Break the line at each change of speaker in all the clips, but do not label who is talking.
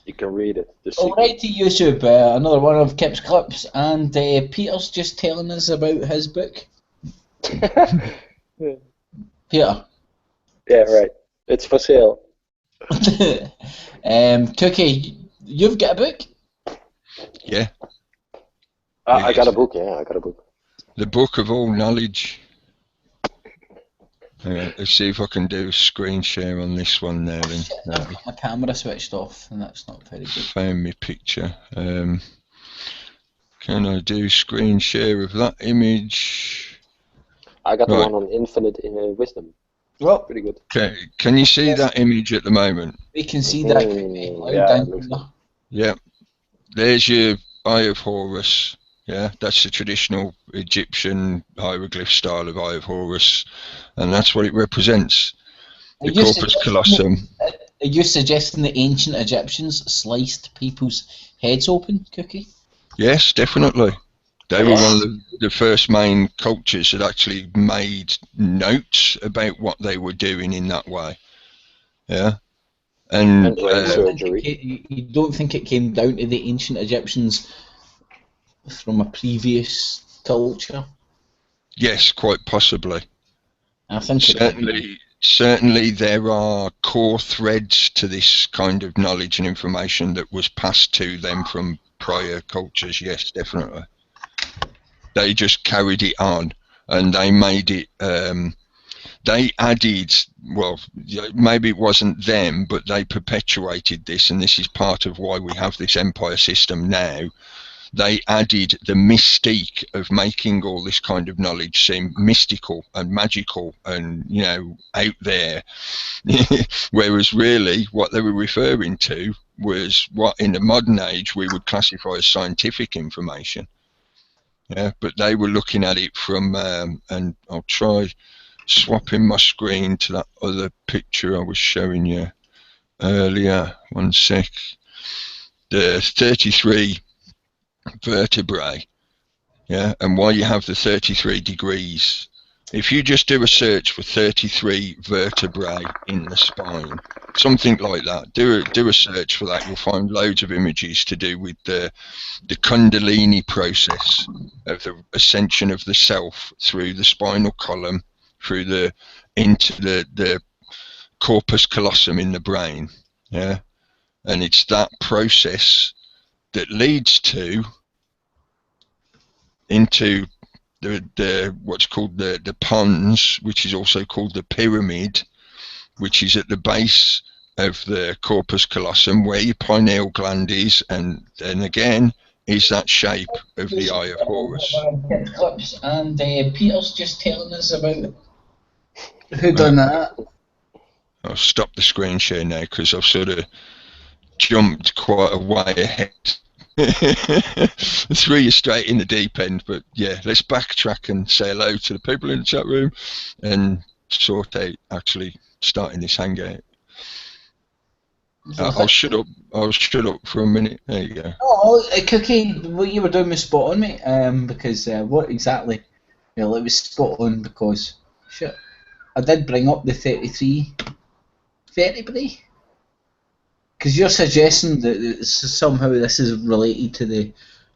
You can read it.
Alright to YouTube, another one of Kip's clips, and Peter's just telling us about his book. Peter.
Yeah, right. It's for sale.
Cookie, you've got a book?
Yeah.
I got a book, yeah, I got a book.
The Book of All Knowledge. Let's see if I can do screen share on this one now then.
I've got my camera switched off and that's not very good.
Found my picture. Can I do screen share of that image?
I got the one on infinite wisdom.
Well,
pretty good.
Okay, can you see that image at the moment?
We can see that.
Yeah. There's your Eye of Horus. Yeah, that's the traditional Egyptian hieroglyph style of Eye of Horus, and that's what it represents. The corpus callosum.
Are you suggesting the ancient Egyptians sliced people's heads open, Cookie?
Yes, definitely. They were one of the first main cultures that actually made notes about what they were doing in that way. Yeah. And
surgery. You don't think it came down to the ancient Egyptians from a previous culture?
Yes, quite possibly.
I think
certainly there are core threads to this kind of knowledge and information that was passed to them from prior cultures. Yes, definitely. They just carried it on, and they made it. They added, well, maybe it wasn't them, but they perpetuated this, and this is part of why we have this empire system now. They added the mystique of making all this kind of knowledge seem mystical and magical and, you know, out there. Whereas really what they were referring to was what in the modern age we would classify as scientific information. Yeah, but they were looking at it from, and I'll try swapping my screen to that other picture I was showing you earlier. One sec. The 33 vertebrae, yeah, and why you have the 33 degrees. If you just do a search for 33 vertebrae in the spine, something like that, do a search for that, you'll find loads of images to do with the Kundalini process of the ascension of the self through the spinal column, through into the corpus callosum in the brain, yeah, and it's that process that leads into the what's called the pons, which is also called the pyramid, which is at the base of the corpus callosum where your pineal gland is, and then again is that shape of the Eye of Horus.
And Peter's just telling us about who done that.
I'll stop the screen share now because I've sort of jumped quite a way ahead. Threw you straight in the deep end, but yeah, let's backtrack and say hello to the people in the chat room and sort out actually starting this hangout. I'll shut up for a minute. There you go.
Oh, Cookie, what you were doing was spot on, mate. Because what exactly? Well, it was spot on because shit, I did bring up the 33 vertebrae. Because you're suggesting that somehow this is related to the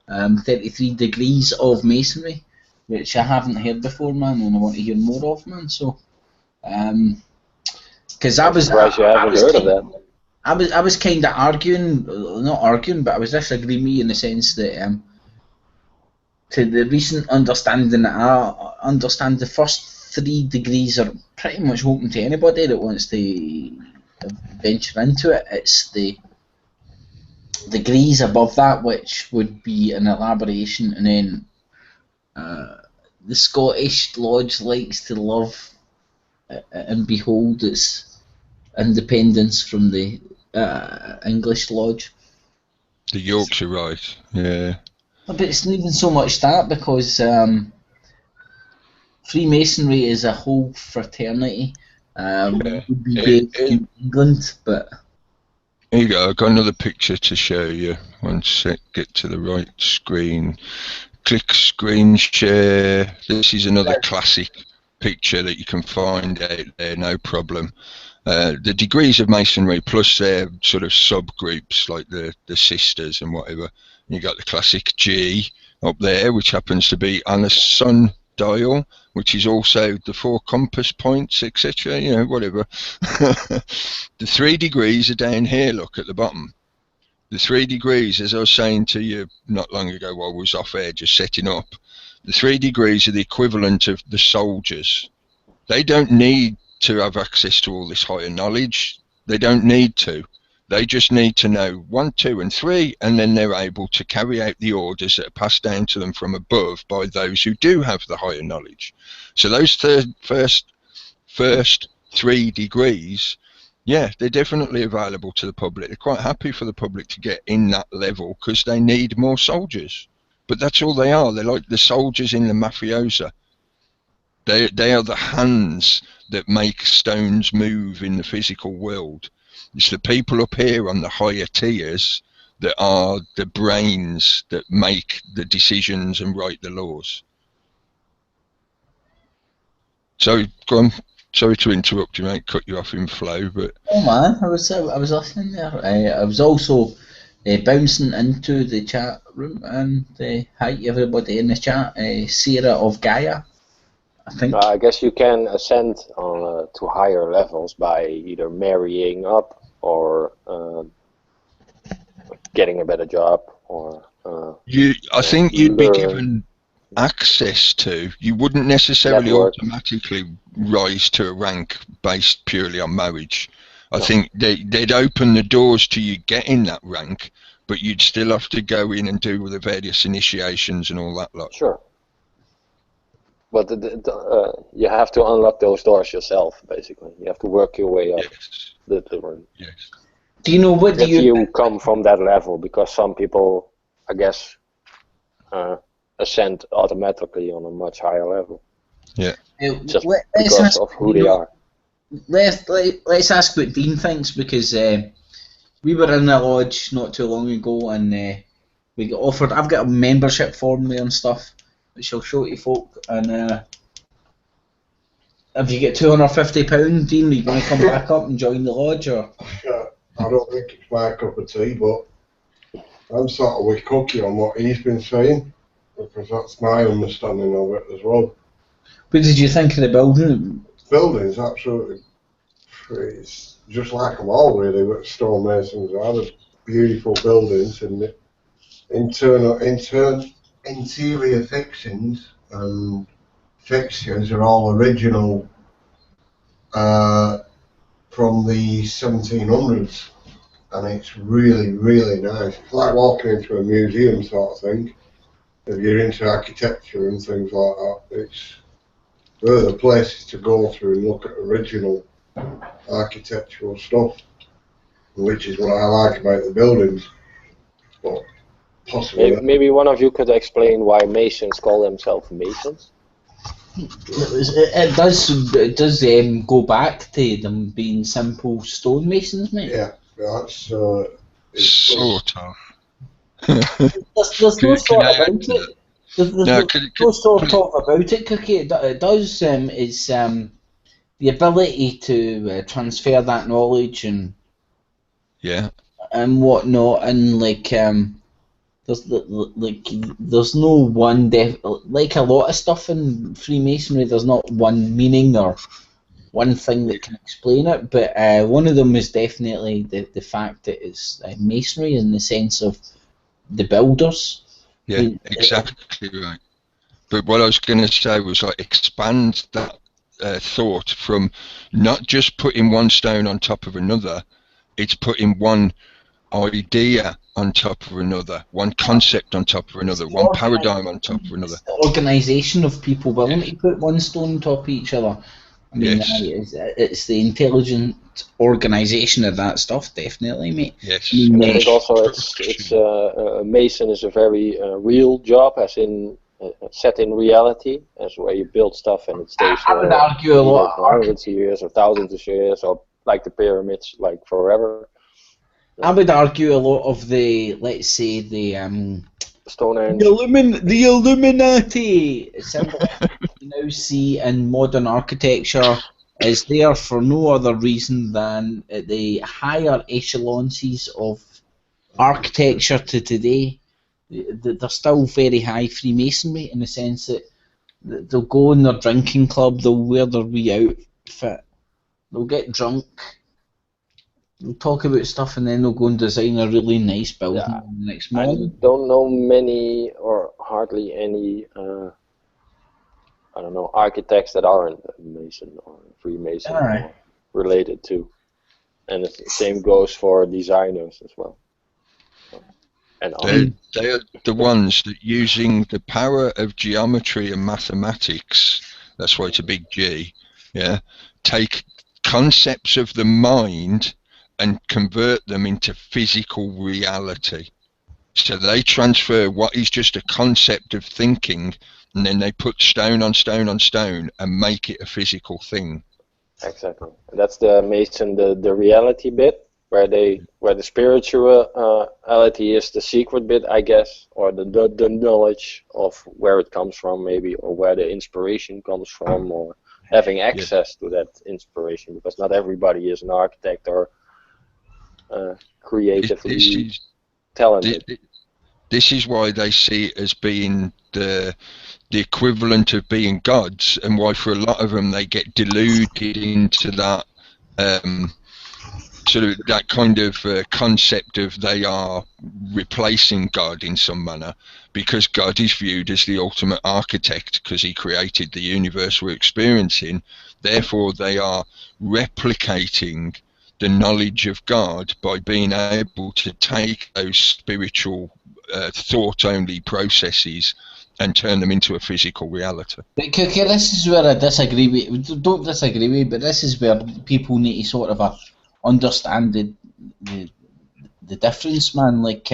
33 degrees of masonry, which I haven't heard before, man, and I want to hear more of, man. So, because I was kind of arguing, not arguing, but I was disagreeing with you in the sense that to the recent understanding that I understand the first 3 degrees are pretty much open to anybody that wants to venture into it. It's the degrees above that which would be an elaboration, and then the Scottish Lodge likes to love and behold its independence from the English Lodge.
The Yorkshire Rite, yeah.
But it's not even so much that, because Freemasonry is a whole fraternity. Would be based in England, but
here you go. I've got another picture to show you. One sec, get to the right screen. Click screen share. This is another classic picture that you can find out there, no problem. The degrees of masonry plus their sort of subgroups like the sisters and whatever. You got the classic G up there, which happens to be on a sun dial, which is also the 4 compass points, etc. You know, whatever. The 3 degrees are down here. Look at the bottom. The 3 degrees, as I was saying to you not long ago while I was off air just setting up, the 3 degrees are the equivalent of the soldiers. They don't need to have access to all this higher knowledge. They don't need to. They just need to know 1, 2, and 3, and then they're able to carry out the orders that are passed down to them from above by those who do have the higher knowledge. So those first 3 degrees, yeah, they're definitely available to the public. They're quite happy for the public to get in that level because they need more soldiers. But that's all they are. They're like the soldiers in the mafiosa. They are the hands that make stones move in the physical world. It's the people up here on the higher tiers that are the brains that make the decisions and write the laws. So, go on. Sorry to interrupt you, mate. Cut you off in flow, but
oh man, I was listening there. I was also bouncing into the chat room and hi everybody in the chat. Sarah of Gaia, I think.
I guess you can ascend to higher levels by either marrying up or getting a better job, or
I think you'd be
learn.
given access to. You wouldn't necessarily
Network.
automatically rise to a rank based purely on marriage. I think they'd open the doors to you getting that rank, but you'd still have to go in and do the various initiations and all that lot.
Sure. But you have to unlock those doors yourself, basically. You have to work your way up.
Yes.
Yes.
Do you know what
If you come from that level, because some people, I guess, ascend automatically on a much higher level.
Yeah.
Just because of who they are.
Let's ask what Dean thinks, because we were in a lodge not too long ago and we got offered. I've got a membership form there and stuff, which I'll show to folk. And if you get £250, Dean, are you going to come back up and join the lodge, or?
I don't think it's my cup of tea, but I'm sort of with Cookie on what he's been saying, because that's my understanding of it as well.
What did you think of the building?
Building's absolutely, it's just like them all really, what stonemasons are. They're beautiful buildings, and the interior fixings and fixtures are all original from the 1700s, and it's really, really nice. It's like walking into a museum sort of thing. If you're into architecture and things like that, they're the places to go through and look at original architectural stuff, which is what I like about the buildings. But possibly
maybe one of you could explain why Masons call themselves Masons.
It does go back to them being simple stonemasons, mate.
Yeah, that's
sort of.
There's no sort about it. There's no sort of about it, Cookie. It does is the ability to transfer that knowledge and whatnot, and there's no one like a lot of stuff in Freemasonry. There's not one meaning or one thing that can explain it, but one of them is definitely the fact that it's masonry in the sense of the builders.
Yeah, exactly right. But what I was going to say was expand that thought from not just putting one stone on top of another, it's putting one idea on top of another, one concept on top of another, one paradigm on top of another.
It's the organisation of people willing to put one stone on top of each other. I mean, it's the intelligent organisation of that stuff, definitely, mate.
Yes.
And I think also it's a Mason is a very real job, as in set in reality, as where you build stuff and it stays
I would argue a lot
for hundreds of years or thousands of years, or like the pyramids, like forever.
I would argue a lot of the, let's say, the
Stonehenge,
the Illuminati symbol you now see in modern architecture is there for no other reason than the higher echelons of architecture to today. They're still very high Freemasonry in the sense that they'll go in their drinking club, they'll wear their wee outfit, they'll get drunk, they'll talk about stuff, and then they'll go and design a really nice building the next morning.
I don't know many or hardly any, I don't know, architects that aren't a Mason or Freemason or related to. And the same goes for designers as well. And
they are the ones that, using the power of geometry and mathematics, that's why it's a big G, take concepts of the mind and convert them into physical reality. So they transfer what is just a concept of thinking, and then they put stone on stone on stone and make it a physical thing. Exactly.
That's the Mason, the reality bit, where the spirituality is the secret bit, I guess, or the knowledge of where it comes from, maybe, or where the inspiration comes from, or having access to that inspiration, because not everybody is an architect or creatively talented.
This is why they see it as being the equivalent of being gods, and why for a lot of them they get deluded into that sort of that kind of concept of they are replacing God in some manner, because God is viewed as the ultimate architect because he created the universe we're experiencing. Therefore they are replicating the knowledge of God by being able to take those spiritual thought-only processes and turn them into a physical reality.
Okay, this is where I disagree with. Don't disagree with, but this is where people need to sort of understand the difference, man. Like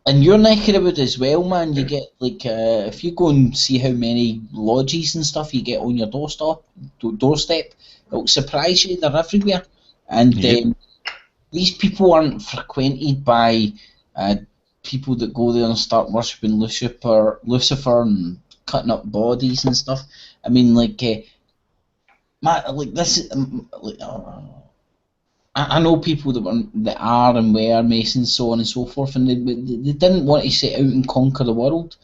in your neck of the wood as well, man. You get if you go and see how many lodges and stuff you get on your doorstep, it'll surprise you. They're everywhere, and these people aren't frequented by people that go there and start worshipping Lucifer and cutting up bodies and stuff. I mean, I know people that are and were Masons, so on and so forth, and they didn't want to set out and conquer the world.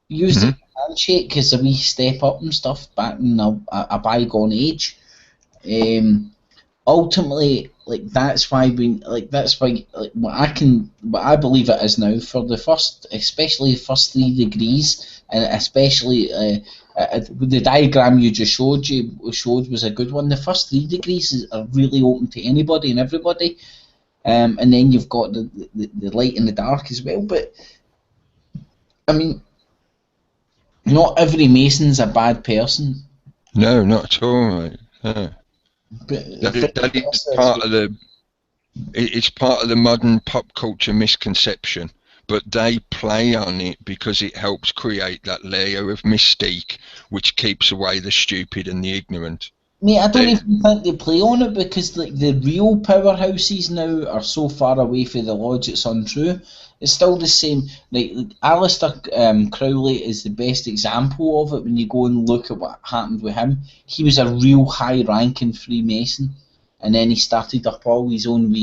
Used the handshake as a wee step up and stuff back in a bygone age. Ultimately, that's why what I believe it is now, for especially the first 3 degrees, and especially the diagram you just showed was a good one. The first 3 degrees are really open to anybody and everybody, and then you've got the light and the dark as well. But I mean, not every Mason's a bad person.
No, not at all, mate. No. It's part of the modern pop culture misconception, but they play on it because it helps create that layer of mystique which keeps away the stupid and the ignorant.
Mate, I don't even think they play on it, because the real powerhouses now are so far away from the lodge, it's untrue. It's still the same. Aleister Crowley is the best example of it. When you go and look at what happened with him, he was a real high-ranking Freemason, and then he started up all his own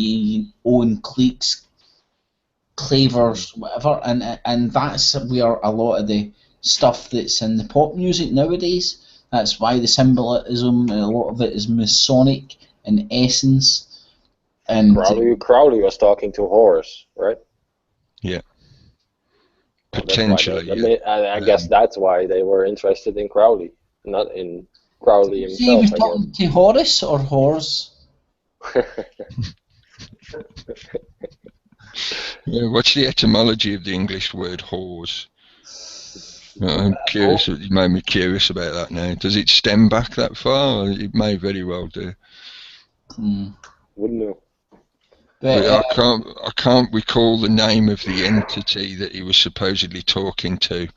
cliques, clavers, whatever, and that's where a lot of the stuff that's in the pop music nowadays. That's why the symbolism, a lot of it is Masonic in essence. And
Crowley was talking to Horus, right?
Yeah. Potentially.
I guess that's why they were interested in Crowley, not in Crowley himself.
He was talking to Horus or Horse?
Yeah, what's the etymology of the English word whores? I'm curious. You made me curious about that now. Does it stem back that far? It may very well do.
Wouldn't know.
But I can't recall the name of the entity that he was supposedly talking to.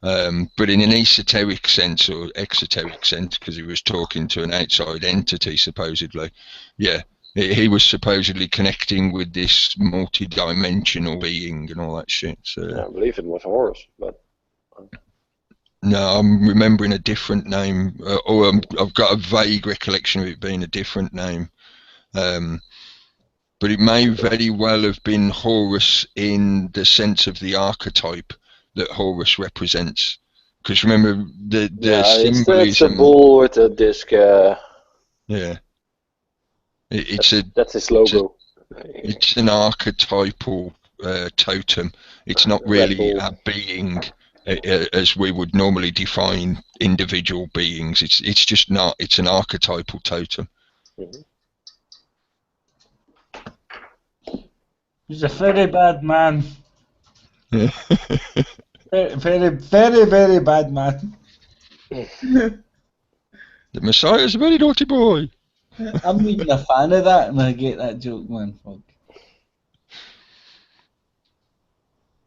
But in an esoteric sense or exoteric sense, because he was talking to an outside entity supposedly. Yeah, he was supposedly connecting with this multi-dimensional being and all that shit. So
I believe it was Horus, but
No, I'm remembering a different name, or I've got a vague recollection of it being a different name. But it may very well have been Horus in the sense of the archetype that Horus represents. Because remember, the
it's the
symbolism.
bull with the disc.
Yeah.
That's his logo.
It's an archetypal totem. It's not really a being as we would normally define individual beings. It's just not. It's an archetypal totem.
Mm-hmm.
He's a very bad man.
Yeah.
Very, very, very, very bad man.
The Messiah's a very naughty boy.
I'm even a fan of that, and I get that joke, man. Fuck.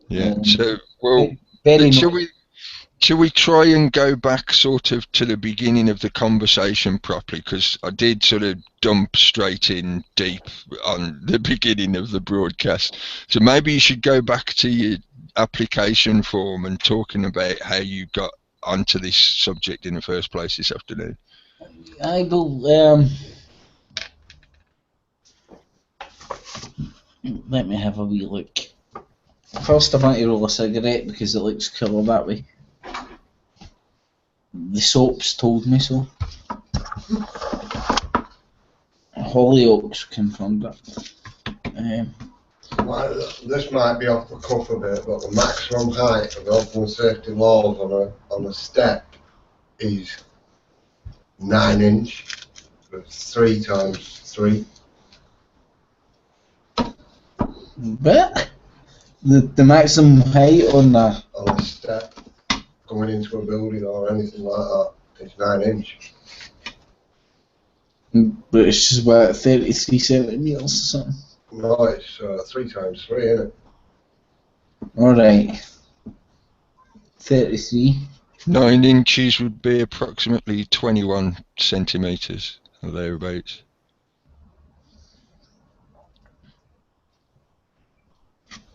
Yeah. So, well,
very
shall we try and go back sort of to the beginning of the conversation properly? Because I did sort of dump straight in deep on the beginning of the broadcast. So maybe you should go back to your application form and talking about how you got onto this subject in the first place this afternoon.
I will. Let me have a wee look. First, I want to roll a cigarette because it looks cooler that way. The soaps told me so. Hollyoaks confirmed that.
Well, this might be off the cuff a bit, but the maximum height of the health and safety laws on a step is 9 inch, but 3 times 3.
What? The maximum height on a
step going into a building or anything like that is 9 inch.
But it's just about 33 centimetres or something.
No, it's 3 times 3, isn't it?
Alright. 33.
9 inches would be approximately 21 centimetres or thereabouts.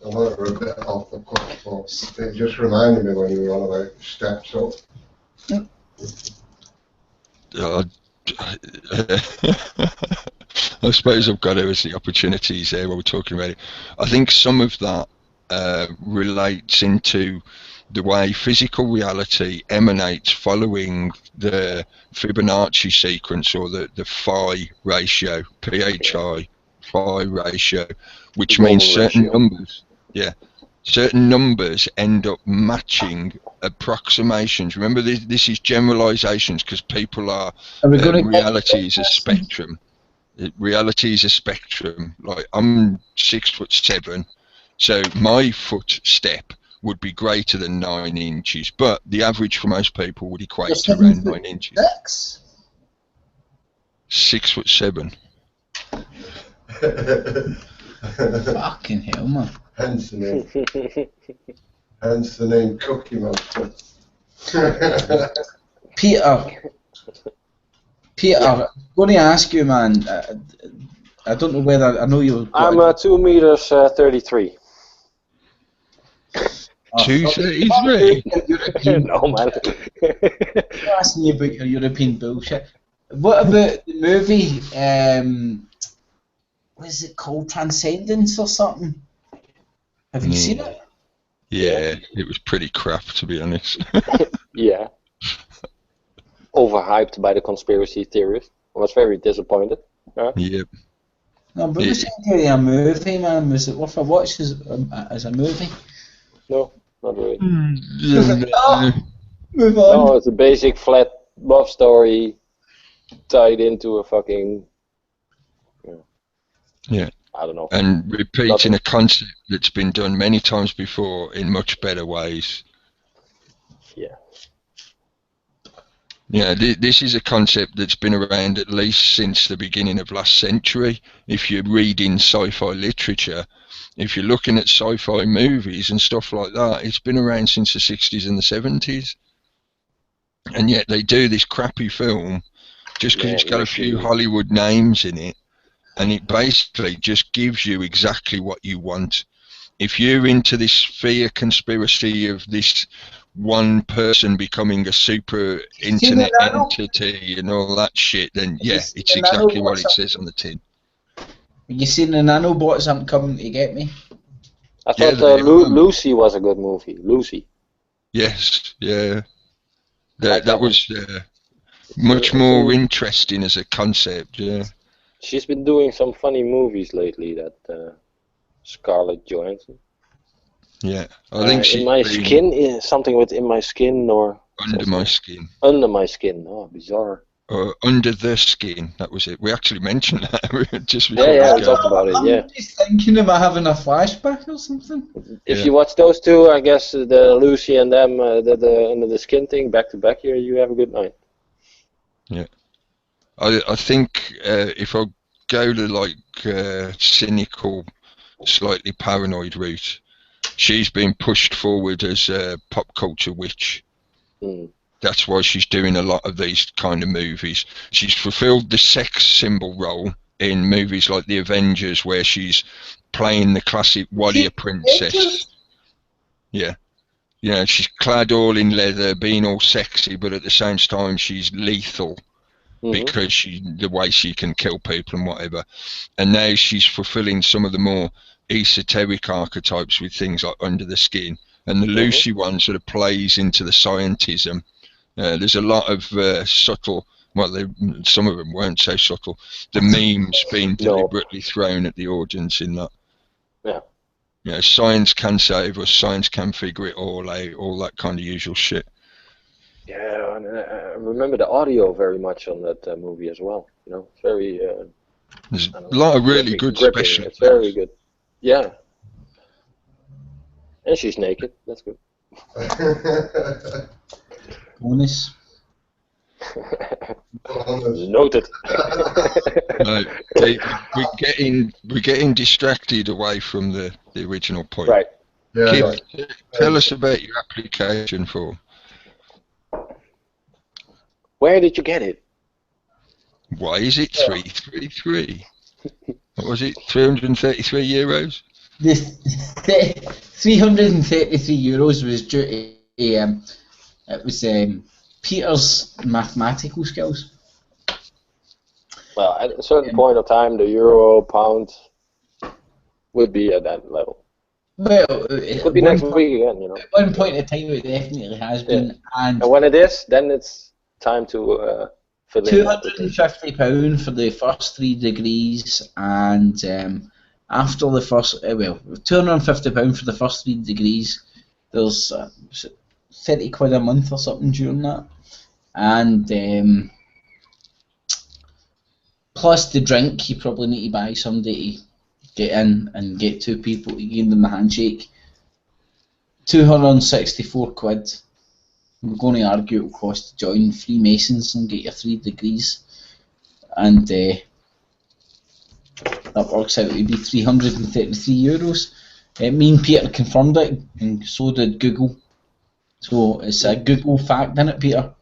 I know we're a bit off the cuff, but it just reminded me when you were on about steps up.
I suppose I've got to see opportunities there while we're talking about it. I think some of that relates into the way physical reality emanates following the Fibonacci sequence or the phi ratio, PHI, phi ratio, which means certain numbers. Yeah, certain numbers end up matching approximations. Remember, this is generalizations because people are reality is a spectrum. Reality is a spectrum. Like, I'm 6'7", so my foot step would be greater than 9 inches, but the average for most people would equate to around 9 inches. 6'7".
Fucking hell, man.
Hence the name Cookie Monster.
Peter, I'm going to ask you, man. I don't know whether I know you.
I'm 2 meters 33.
233?
No, man.
I'm asking you about your European bullshit. What about the movie? What is it called? Transcendence or something? Have you seen it?
Yeah, it was pretty crap, to be honest.
Yeah. Overhyped by the conspiracy theorists. I was very disappointed.
Yep.
No, but it was a movie, man. Was it worth a watch as a movie?
No, not really.
Move on.
No, it's a basic flat love story tied into a fucking...
Yeah.
I don't know.
And repeating a concept that's been done many times before in much better ways.
Yeah.
Yeah, this is a concept that's been around at least since the beginning of last century. If you're reading sci-fi literature, if you're looking at sci-fi movies and stuff like that, it's been around since the 60s and the 70s. And yet they do this crappy film just because it's got a few Hollywood names in it. And it basically just gives you exactly what you want. If you're into this fear conspiracy of this one person becoming a super internet entity and all that shit, then yeah, it's exactly what it says on the tin.
You seen the nanobots aren't coming to get me?
I thought Lucy was a good movie. Lucy.
Yes, yeah.
Like
That was much more interesting as a concept, yeah.
She's been doing some funny movies lately, that Scarlett Johansson.
Yeah, I think she's
In My Skin, something with In My Skin or...
Under My Skin.
Under My Skin, oh, bizarre.
Under the Skin, that was it. We actually mentioned that just before
we talked about it, yeah.
I'm just thinking about having a flashback or something.
If you watch those two, I guess the Lucy and them, the Under the Skin thing, back to back here, you have a good night.
Yeah. I think if I go to like cynical, slightly paranoid route, she's been pushed forward as a pop culture witch. That's why she's doing a lot of these kind of movies. She's fulfilled the sex symbol role in movies like The Avengers, where she's playing the classic warrior princess. Yeah. You know, she's clad all in leather, being all sexy, but at the same time she's lethal. Because the way she can kill people and whatever. And now she's fulfilling some of the more esoteric archetypes with things like Under the Skin. And the Lucy one sort of plays into the scientism. There's a lot of subtle, well, some of them weren't so subtle, the memes being deliberately thrown at the audience in that.
Yeah.
You know, science can save us, science can figure it all out, all that kind of usual shit.
Yeah, and I remember the audio very much on that movie as well. You know, it's very.
There's a lot of really good special.
It's very good. Yeah. And she's naked. That's good.
Bonus.
Noted.
No, we're getting distracted away from the original point.
Right.
Yeah.
Tell us about your application form.
Where did you get it?
Why is it 333? What was it? 333 euros?
The 333 euros was due to it was Peter's mathematical skills.
Well, at a certain point of time, the euro, pound would be at that level.
Well,
it could be next week again, you know.
At one point in time, it definitely has been. And
when it is, then it's time to fill in.
£250 for the first 3 degrees, and after the first, £250 for the first 3 degrees. There's 30 quid a month or something during that, and plus the drink, you probably need to buy somebody to get in and get 2 people to give them a handshake. 264 quid. We're going to argue it will cost to join Freemasons and get your 3 degrees, and that works out to be 333 euros. Me and Peter confirmed it, and so did Google. So it's a Google fact, isn't it, Peter?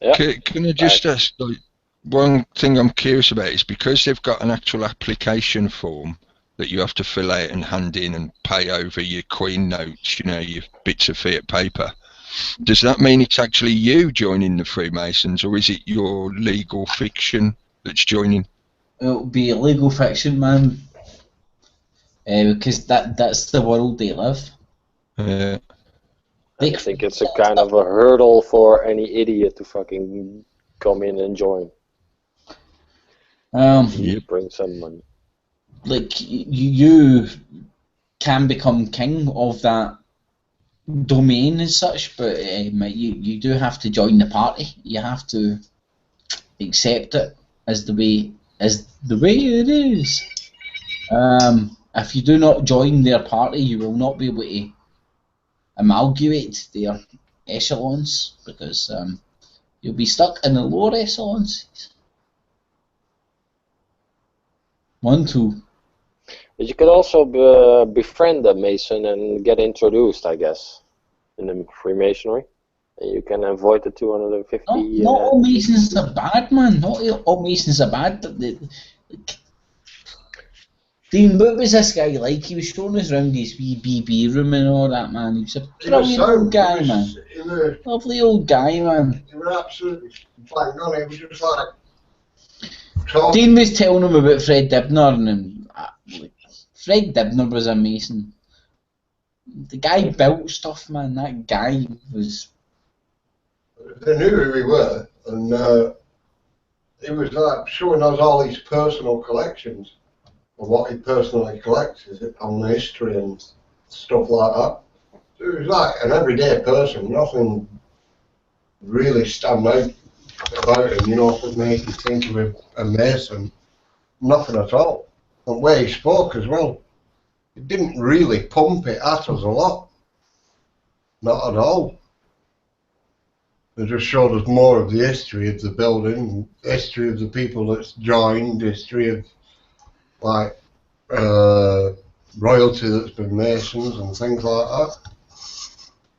Yeah.
Can I just ask, like, one thing I'm curious about is because they've got an actual application form that you have to fill out and hand in and pay over your coin notes, you know, your bits of fiat paper. Does that mean it's actually you joining the Freemasons, or is it your legal fiction that's joining?
It'll be a legal fiction, man, because that's the world they live.
I think it's a kind of a hurdle for any idiot to fucking come in and join. You bring some money.
Like, you can become king of that domain as such, but you do have to join the party. You have to accept it as the way it is. If you do not join their party, you will not be able to amalgamate their echelons, because you'll be stuck in the lower echelons. 1, 2.
But you could also befriend a Mason and get introduced, I guess, in the Freemasonry. And you can avoid the 250.
Not all Masons are bad, man. Not all Masons are bad. Dean, what was this guy like? He was showing us around his wee BB room and all that, man. He was a brilliant old guy, man. Lovely old guy, man.
He was absolutely bang on. It was just like...
Dean was telling him about Fred Dibner, and Fred Dibner was a Mason. The guy built stuff, man. That guy was...
They knew who we were, and he was like showing us all his personal collections of what he personally collects on the history and stuff like that. So it was like an everyday person, nothing really stand out about him, you know, that made you think of a Mason. Nothing at all. And the way he spoke as well, he didn't really pump it at us a lot. Not at all. They just showed us more of the history of the building, history of the people that's joined, history of like royalty that's been Masons and things like that.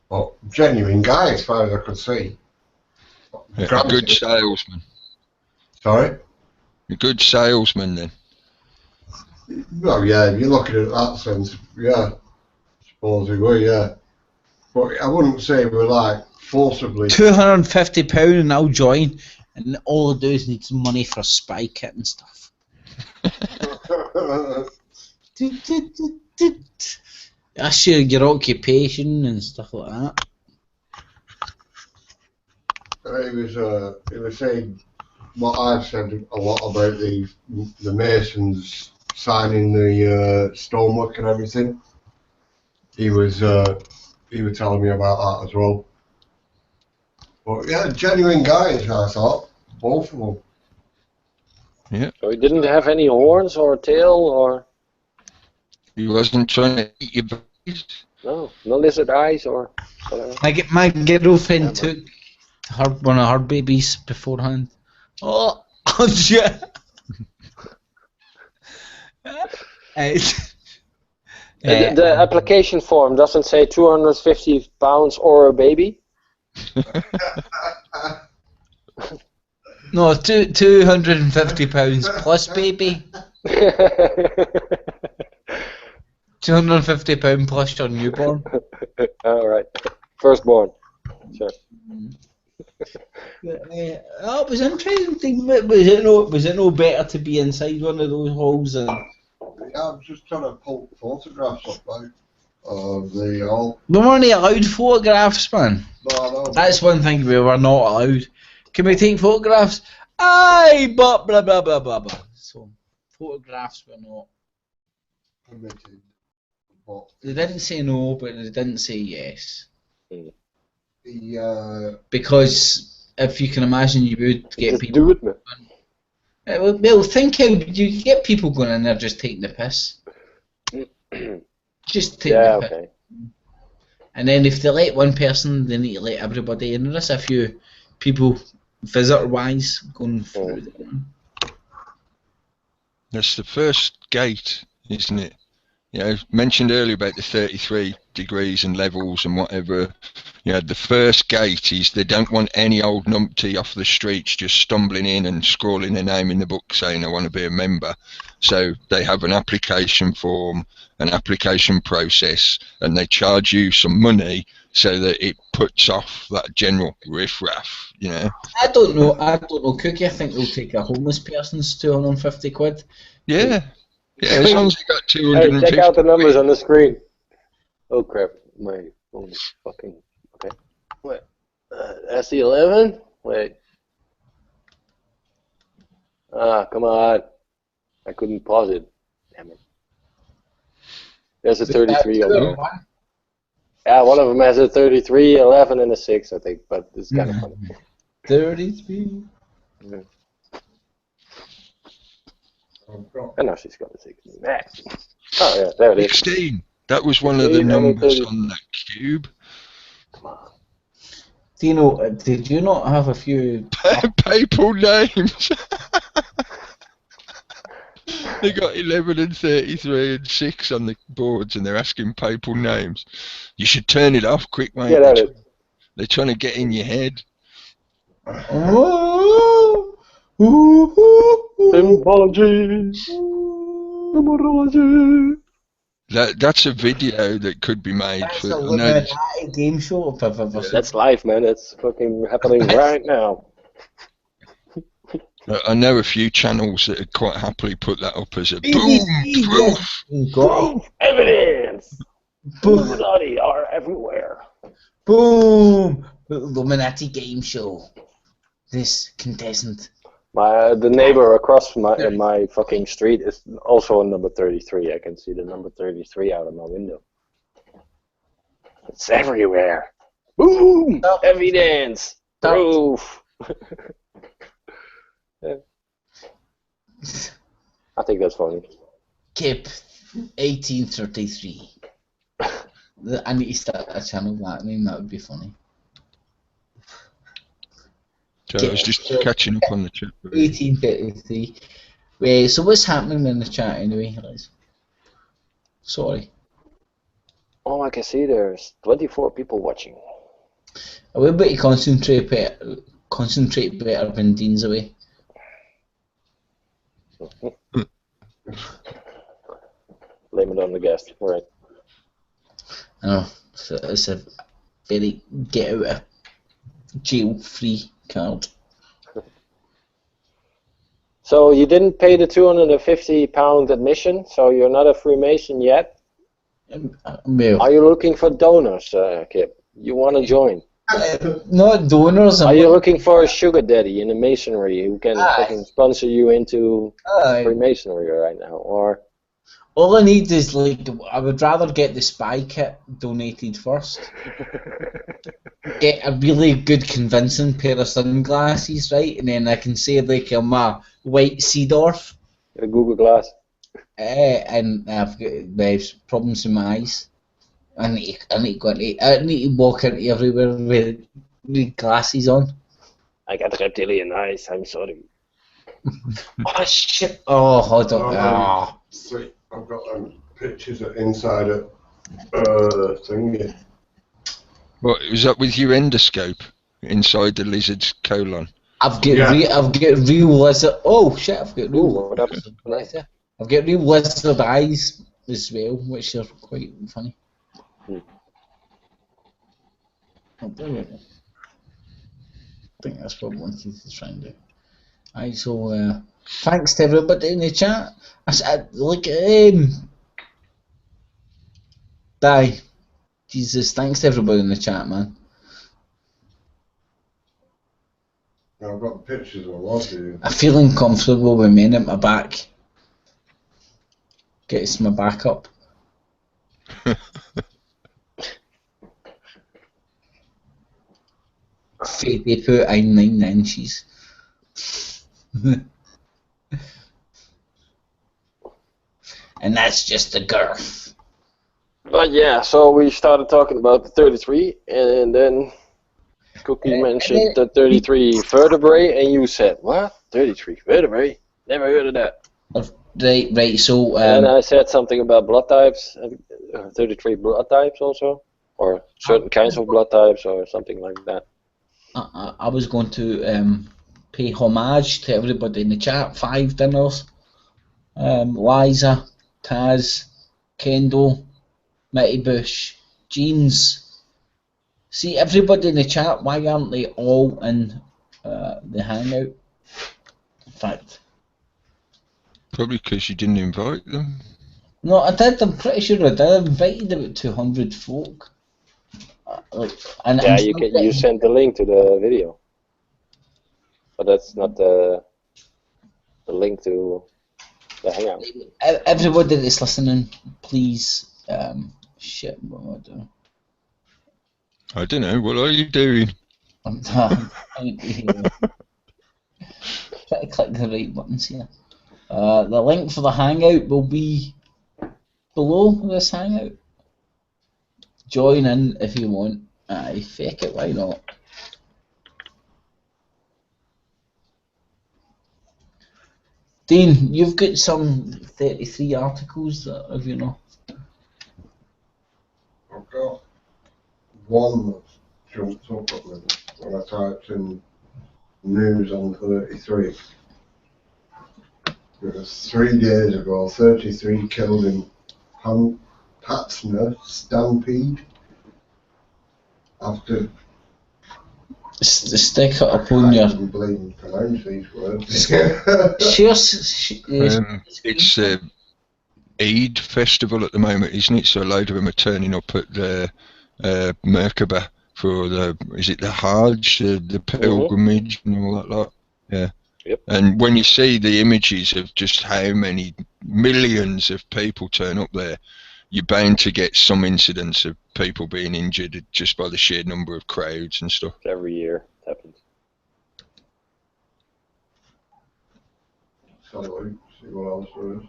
But genuine guy as far as I could see.
Yeah, a good salesman.
Sorry?
A good salesman then.
Well, yeah, if you look at it in that sense, yeah. I suppose we were, yeah. But I wouldn't say we were like forcibly.
£250 and I'll join, and all I do is need some money for a spy kit and stuff. That's your occupation and stuff like that.
He was saying what I've said a lot about the Masons signing the stonework and everything. He was telling me about that as well. But yeah, genuine guys, I thought, both of them.
Yeah.
So he didn't have any horns or tail or.
He wasn't trying to eat your babies.
No lizard eyes or whatever.
My girlfriend took one of her babies beforehand. Oh shit!
The application form doesn't say 250 pounds or a baby.
No, £250 plus baby. £250 plus your newborn.
All right, firstborn. Sure.
It was interesting. Was it no better to be inside one of those halls than?
Yeah, I was just trying to pull photographs up out of the all.
We weren't allowed photographs, man.
No.
That's one thing we were not allowed. Can we take photographs? Aye, but blah blah blah blah blah. So photographs were not
permitted. But
they didn't say no, but they didn't say yes.
Because
if you can imagine, you would get
just
people.
Do it, man.
Well, think how you get people going in there just taking the piss. Just taking the piss.
Okay.
And then if they let one person, they need to let everybody. And there's a few people, visitor-wise, going through there.
That's the first gate, isn't it? You know, mentioned earlier about the 33 degrees and levels and whatever. You know, the first gate is they don't want any old numpty off the streets just stumbling in and scrawling their name in the book saying I want to be a member. So they have an application form, an application process, and they charge you some money so that it puts off that general riff-raff, you know.
I don't know, Cookie. I think they'll take a homeless person's £250.
Yeah. Yeah, as long as you got 250.
Hey, check out the numbers on the screen. Oh crap, my phone is fucking. Okay. Wait. That's the 11? Wait. Come on. I couldn't pause it. Damn it. There's a 33 on there. Yeah, one of them has a 33, 11, and a 6, I think, but it's kind of funny.
33.
Yeah. And now she's got a 16. Oh, yeah, there it is.
16. That was one of the numbers on that cube.
Come on.
Dino, did you not have a few
papal names? They got 11 and 33 and 6 on the boards and they're asking papal names. You should turn it off quick, mate.
Get at it.
They're trying to get in your head.
Symbology.
That's a video that could be made.
That's
For,
a
I know
Illuminati game show if I've ever
Yeah,
seen.
that's live, man. That's fucking happening right now.
I know a few channels that would quite happily put that up as a
BBC,
boom
yes.
proof.
Proof, evidence.
Boom.
Illuminati are everywhere.
Boom! Illuminati game show. This contestant.
The neighbor across my fucking street is also on number 33. I can see the number 33 out of my window. It's everywhere. Boom!
Stop.
Evidence.
Stop.
Proof. Yeah. I think that's funny.
Kip, 1833. I need to start a channel that. I mean, that would be funny.
So I was just catching up on the chat.
1833. So what's happening in the chat anyway, guys? Sorry.
Oh, I can see there's 24 people watching.
I will be to concentrate better when Dean's away.
Blame it on the guest. Right.
I know. It's a very get out of jail free card.
So you didn't pay the £250 admission, so you're not a Freemason yet?
Well,
Are you looking for donors, Kip? You want to join?
not donors.
Are you looking for a sugar daddy in the masonry who can fucking sponsor you into Freemasonry right now? Or
all I need is, like, I would rather get the spy kit donated first. Get a really good convincing pair of sunglasses, right? And then I can say, like, I'm a white Seedorf.
a Google Glass?
And I've got problems with my eyes. I need to walk into everywhere with glasses on.
I got reptilian eyes, I'm sorry.
Oh shit! Oh, hold on. Oh.
See, I've got pictures of inside a thingy.
What was that with your endoscope inside the lizard's colon?
I've got real lizard. Oh shit! I've got real.
What up?
I've got real lizard eyes as well, which are quite funny. Oh, brilliant. I think that's what I wanted to try and do. Alright, so thanks to everybody in the chat. Die. Jesus, thanks to everybody in the chat, man.
I've got pictures of a lot of you.
I'm feeling comfortable with men at my back. Gets my back up. They put in 9 inches. And that's just the girth.
But yeah, so we started talking about the 33, and then Cookie mentioned the 33 vertebrae, and you said, what? 33 vertebrae? Never heard of that.
Right, so...
and I said something about blood types, 33 blood types also, or certain kinds of blood types, or something like that.
I was going to pay homage to everybody in the chat. 5 dinners. Liza, Taz, Kendall, Mitty Bush, Jeans. See, everybody in the chat, why aren't they all in the hangout? In fact,
Probably because you didn't invite them.
no, I did. I'm pretty sure I did. I invited about 200 folk.
Yeah, you sent the link to the video, but that's not the link to the hangout.
Everybody that's listening, please. Shit, what am I doing?
I don't know. What are you doing?
I'm trying to click the right buttons here. The link for the hangout will be below this hangout. Join in if you want. Aye, fake it, why not? Dean, you've got some 33 articles that have you know.
I've got one that's jumped up at me when I typed in news on 33. It was 3 days ago, 33 killed in Patsna stampede after
Stick it
I
up on
can't
your.
even bleeding pronounce these words.
It's Eid festival at the moment, isn't it? So a load of them are turning up at the Merkaba for is it the Hajj, the pilgrimage and all that lot? Yeah.
Yep.
And when you see the images of just how many millions of people turn up there, you're bound to get some incidents of people being injured just by the sheer number of crowds and stuff.
Every year it happens.
So, see what else there is.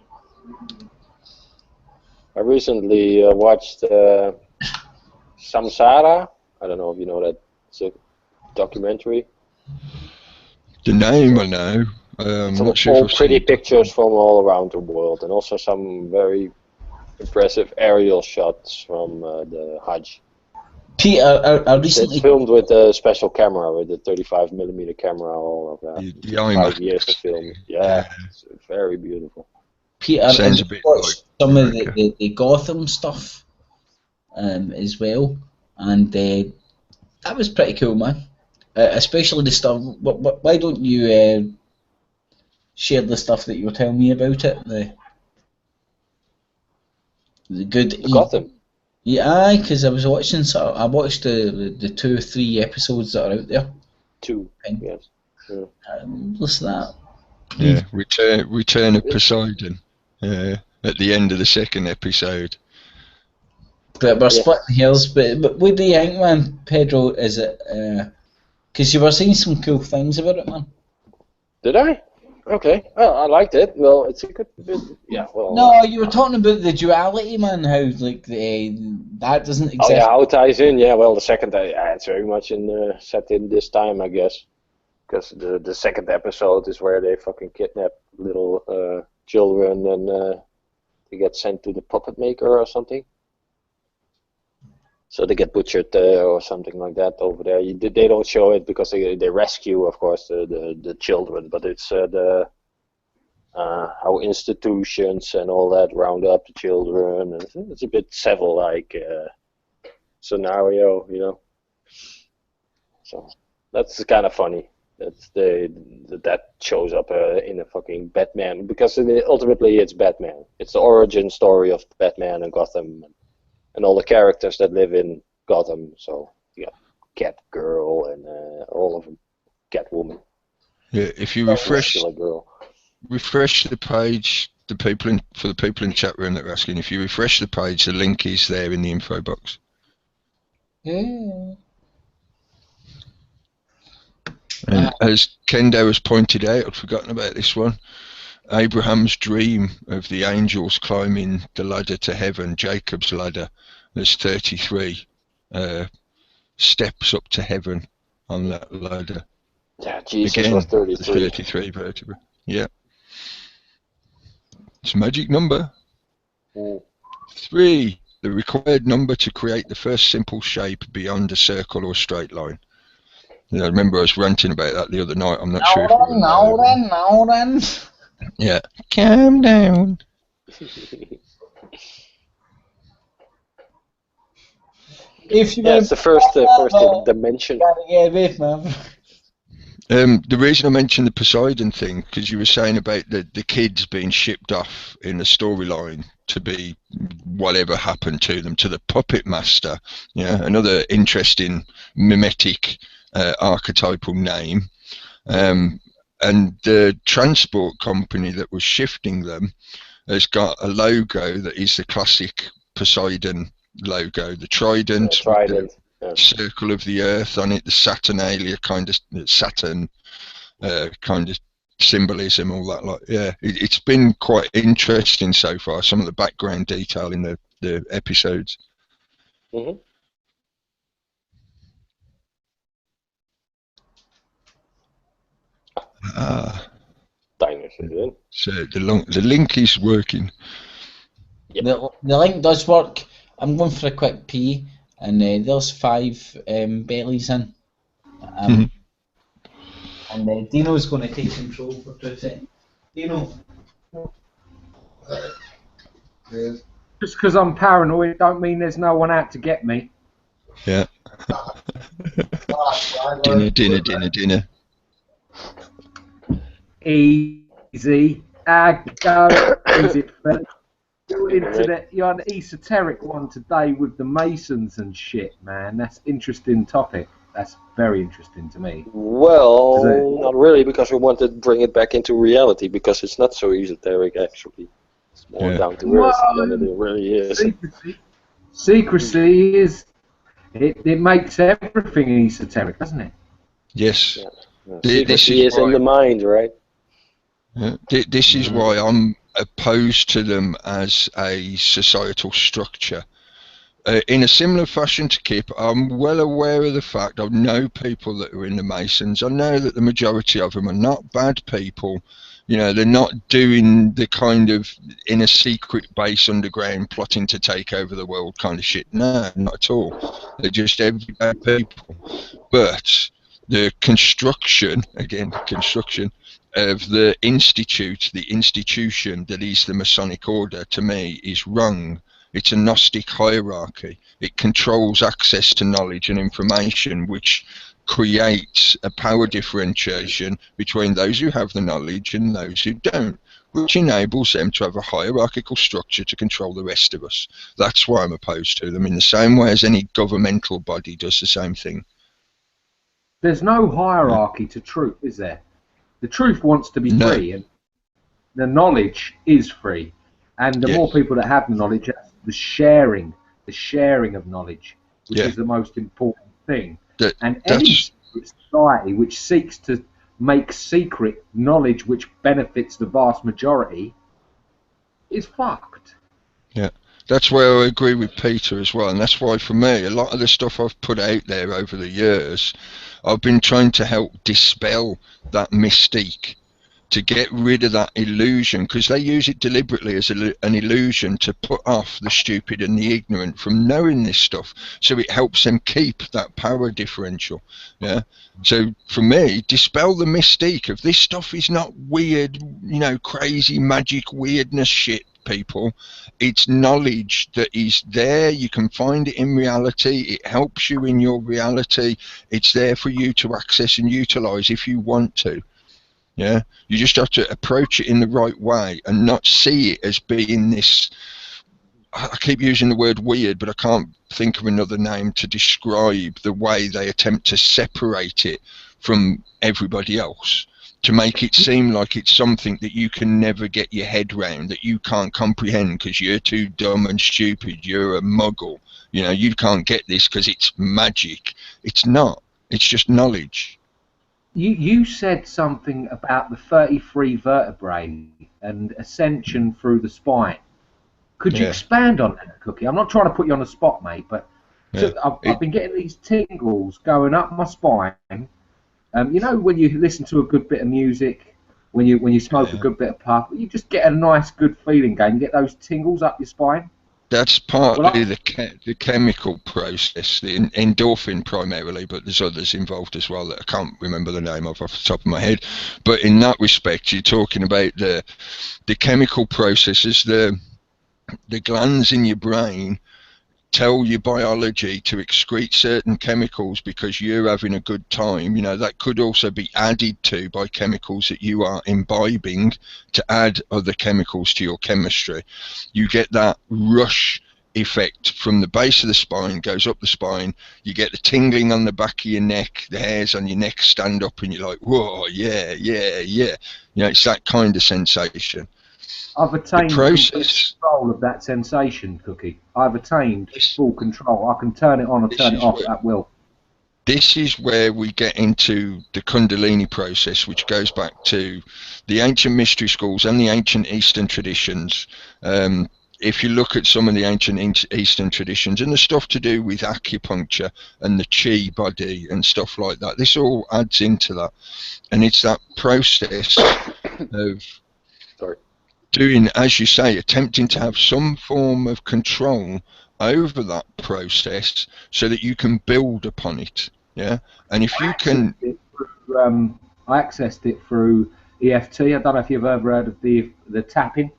I recently watched Samsara. I don't know if you know that. It's a documentary.
The name I know. I'm
Some
not sure
all
if I've
pretty
seen it.
pictures from all around the world, and also some very impressive aerial shots from the Hajj.
Peter, I recently.
It's filmed with a special camera, with a 35mm camera. All of that.
The
5
IMAX.
years of film. Yeah, it's very beautiful.
Peter,
Sounds
I
a bit
watched
like
some of
America.
the Gotham stuff as well, and that was pretty cool, man. Especially the stuff. Why don't you share the stuff that you were telling me about it? The good.
The Gotham.
Yeah, because I was watching. I watched the 2 or 3 episodes that are out there.
2.
And,
Yes. Yeah.
Listen to that.
Yeah, Return of Poseidon. At the end of the second episode.
But we're
Yeah.
splitting hairs. But what do you think, man, Pedro? Is it? Because you were saying some cool things about it, man.
Did I? Okay. Well, I liked it. Well, it's a good bit. Yeah. Well.
No, you were talking about the duality, man. How like that doesn't exist.
Oh yeah, how it ties in. Yeah. Well, the second, it's very much set in this time, I guess, because the second episode is where they fucking kidnap little children and they get sent to the puppet maker or something. So they get butchered or something like that over there. They don't show it because they rescue, of course, the children, but it's how institutions and all that round up the children. And it's a bit Seville-like scenario, you know. So that's kind of funny. That shows up in a fucking Batman, because ultimately it's Batman. It's the origin story of Batman and Gotham. And all the characters that live in Gotham, so you got Catgirl and all of them, Catwoman.
Yeah, if you refresh the page, for the people in the chat room that are asking, if you refresh the page, the link is there in the info box.
Yeah.
And as Kendo has pointed out, I'd forgotten about this one. Abraham's dream of the angels climbing the ladder to heaven, Jacob's ladder, there's 33 steps up to heaven on that ladder.
Yeah, Jesus
Again,
was 33.
33 vertebrae. Yeah. It's a magic number. 3, the required number to create the first simple shape beyond a circle or straight line. I remember I was ranting about that the other night. I'm not sure if
Now then.
Yeah. Calm down.
It's the first dimension.
The reason I mentioned the Poseidon thing, because you were saying about the kids being shipped off in the storyline to be whatever happened to them, to the puppet master. Yeah, another interesting mimetic archetypal name. And the transport company that was shifting them has got a logo that is the classic Poseidon logo, the trident, with the circle of the earth on it, the Saturnalia kind of symbolism, all that. Like, yeah, it's been quite interesting so far. Some of the background detail in the episodes.
Mm-hmm. Dinosaurs.
So the link is working.
Yep. The link does work. I'm going for a quick pee, and there's 5 bellies in. And Dino's going to take control for 2 seconds. Dino.
Cheers.
Just because I'm paranoid don't mean there's no one out to get me.
Yeah. dinner.
Easy. Go. Easy. You're on the esoteric one today with the Masons and shit, man. That's interesting topic. That's very interesting to me.
Well, not really, because we want to bring it back into reality, because it's not so esoteric, actually. It's more down to earth than it really is.
Secrecy is... It makes everything esoteric, doesn't it?
Yes.
Yeah. Secrecy is in the mind, right?
Yeah. This is why I'm opposed to them as a societal structure. In a similar fashion to Kip, I'm well aware of the fact, I know people that are in the Masons. I know that the majority of them are not bad people. You know, they're not doing the kind of in a secret base underground plotting to take over the world kind of shit. No, not at all. They're just everyday people. But the construction of the institute, the institution that is the Masonic Order, to me, is wrong. It's a Gnostic hierarchy. It controls access to knowledge and information, which creates a power differentiation between those who have the knowledge and those who don't, which enables them to have a hierarchical structure to control the rest of us. That's why I'm opposed to them, in the same way as any governmental body does the same thing.
There's no hierarchy to truth, is there? The truth wants to be free, and the knowledge is free. And the more people that have the knowledge, the sharing of knowledge, which is the most important thing. And any society which seeks to make secret knowledge which benefits the vast majority is fucked.
Yeah, that's where I agree with Peter as well, and that's why for me, a lot of the stuff I've put out there over the years, I've been trying to help dispel that mystique, to get rid of that illusion, because they use it deliberately as an illusion to put off the stupid and the ignorant from knowing this stuff, so it helps them keep that power differential. Yeah. So for me, dispel the mystique of this stuff is not weird, you know, crazy magic weirdness shit, people. It's knowledge that is there. You can find it in reality. It helps you in your reality. It's there for you to access and utilize if you want to. Yeah, you just have to approach it in the right way and not see it as being this. I keep using the word weird, but I can't think of another name to describe the way they attempt to separate it from everybody else, to make it seem like it's something that you can never get your head round, that you can't comprehend because you're too dumb and stupid, you're a muggle, you know, you can't get this because it's magic. It's not. It's just knowledge.
You said something about the 33 vertebrae and ascension through the spine. Could you expand on that, Cookie? I'm not trying to put you on the spot, mate, but I've been getting these tingles going up my spine. You know, when you listen to a good bit of music, when you smoke a good bit of puff, you just get a nice, good feeling going. You get those tingles up your spine.
That's partly the chemical process, the endorphin primarily, but there's others involved as well that I can't remember the name of off the top of my head. But in that respect, you're talking about the chemical processes, the glands in your brain tell your biology to excrete certain chemicals because you're having a good time. You know, that could also be added to by chemicals that you are imbibing to add other chemicals to your chemistry. You get that rush effect from the base of the spine, goes up the spine, you get the tingling on the back of your neck, the hairs on your neck stand up and you're like, whoa, yeah. You know, it's that kind of sensation.
I've attained control of that sensation, Cookie. I've attained full control. I can turn it on and turn it off at will.
This is where we get into the Kundalini process, which goes back to the ancient mystery schools and the ancient Eastern traditions. If you look at some of the ancient Eastern traditions and the stuff to do with acupuncture and the chi body and stuff like that, this all adds into that. And it's that process of doing, as you say, attempting to have some form of control over that process so that you can build upon it. Yeah, and if you can,
I accessed it through EFT. I don't know if you've ever heard of the tapping,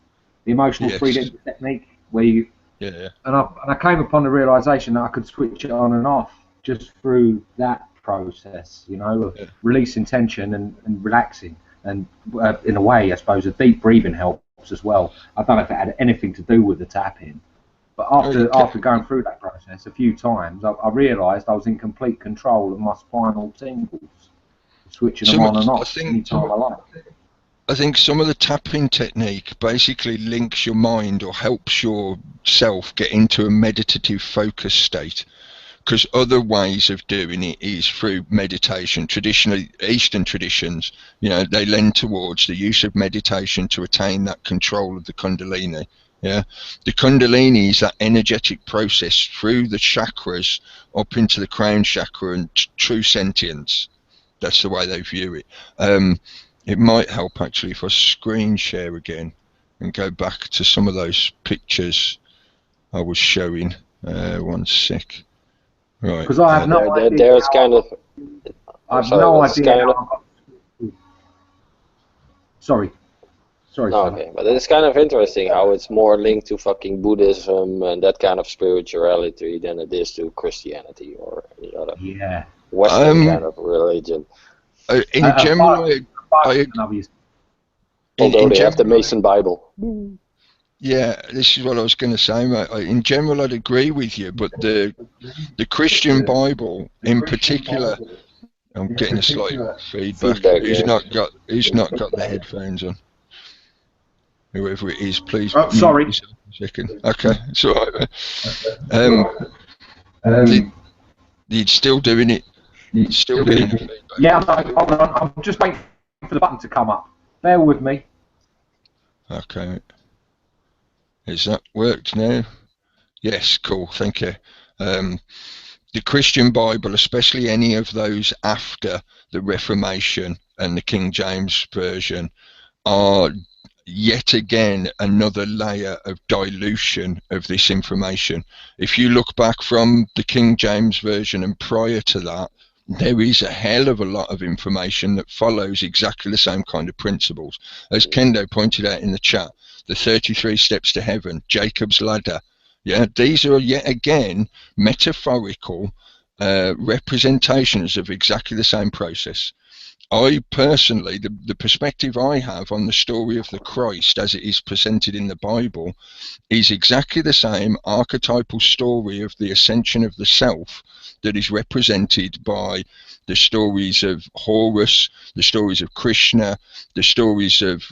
the emotional freedom technique, where you.
Yeah.
And I came upon the realization that I could switch it on and off just through that process, you know, of releasing tension and relaxing. And in a way, I suppose a deep breathing helps as well. I don't know if it had anything to do with the tapping, but after going through that process a few times, I realised I was in complete control of my spinal tingles, switching them on and off anytime I like.
I think some of the tapping technique basically links your mind or helps yourself get into a meditative focus state. Because other ways of doing it is through meditation. Traditionally, Eastern traditions, you know, they lend towards the use of meditation to attain that control of the Kundalini. Yeah, the Kundalini is that energetic process through the chakras up into the crown chakra and true sentience. That's the way they view it. It might help actually if I screen share again and go back to some of those pictures I was showing. 1 sec. Right.
Because I have no idea.
There's kind of.
I have no idea. Sorry.
No, okay, but it's kind of interesting how it's more linked to fucking Buddhism and that kind of spirituality than it is to Christianity or any other Western kind of religion.
In general,
although they have the Mason Bible.
Yeah, this is what I was going to say, mate. In general, I'd agree with you, but the Christian Bible, in particular, I'm getting a slight feedback. Who's not got the headphones on? Whoever it is, please.
Oh, sorry.
A second. Okay, it's all right. You're still doing it. Still getting feedback.
Yeah, hold on. I'm just waiting for the button to come up. Bear with me.
Okay. Has that worked now? Yes, cool, thank you. The Christian Bible, especially any of those after the Reformation and the King James Version, are yet again another layer of dilution of this information. If you look back from the King James Version and prior to that, there is a hell of a lot of information that follows exactly the same kind of principles. As Kendo pointed out in the chat, the 33 steps to heaven, Jacob's ladder. Yeah, these are yet again metaphorical representations of exactly the same process. I personally, the perspective I have on the story of the Christ as it is presented in the Bible is exactly the same archetypal story of the ascension of the self that is represented by the stories of Horus, the stories of Krishna, the stories of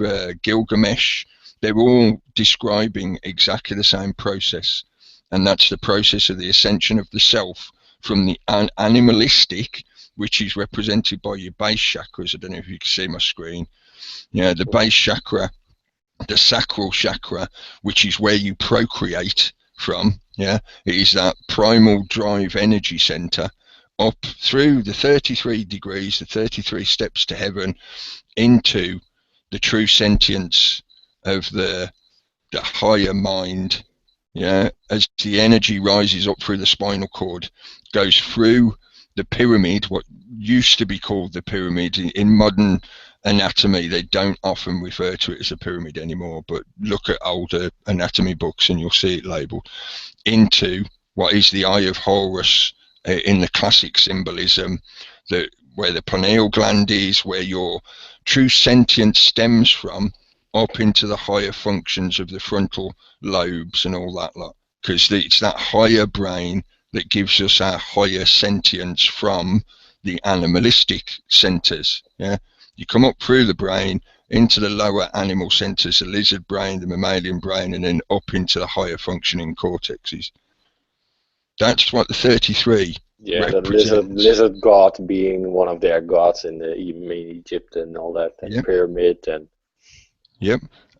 Gilgamesh. They're all describing exactly the same process, and that's the process of the ascension of the self from the animalistic, which is represented by your base chakras. I don't know if you can see my screen. Yeah, the base chakra, the sacral chakra, which is where you procreate from. Yeah, it is that primal drive energy center up through the 33 degrees, the 33 steps to heaven, into the true sentience of the higher mind. Yeah, as the energy rises up through the spinal cord, goes through the pyramid, what used to be called the pyramid. In modern anatomy, they don't often refer to it as a pyramid anymore, but look at older anatomy books and you'll see it labelled, into what is the Eye of Horus in the classic symbolism, that where the pineal gland is, where your true sentience stems from, up into the higher functions of the frontal lobes and all that lot, because it's that higher brain that gives us our higher sentience from the animalistic centers. Yeah, you come up through the brain into the lower animal centers, the lizard brain, the mammalian brain, and then up into the higher functioning cortexes. That's what the 33 represents.
The lizard god being one of their gods in Egypt and all that, and pyramid and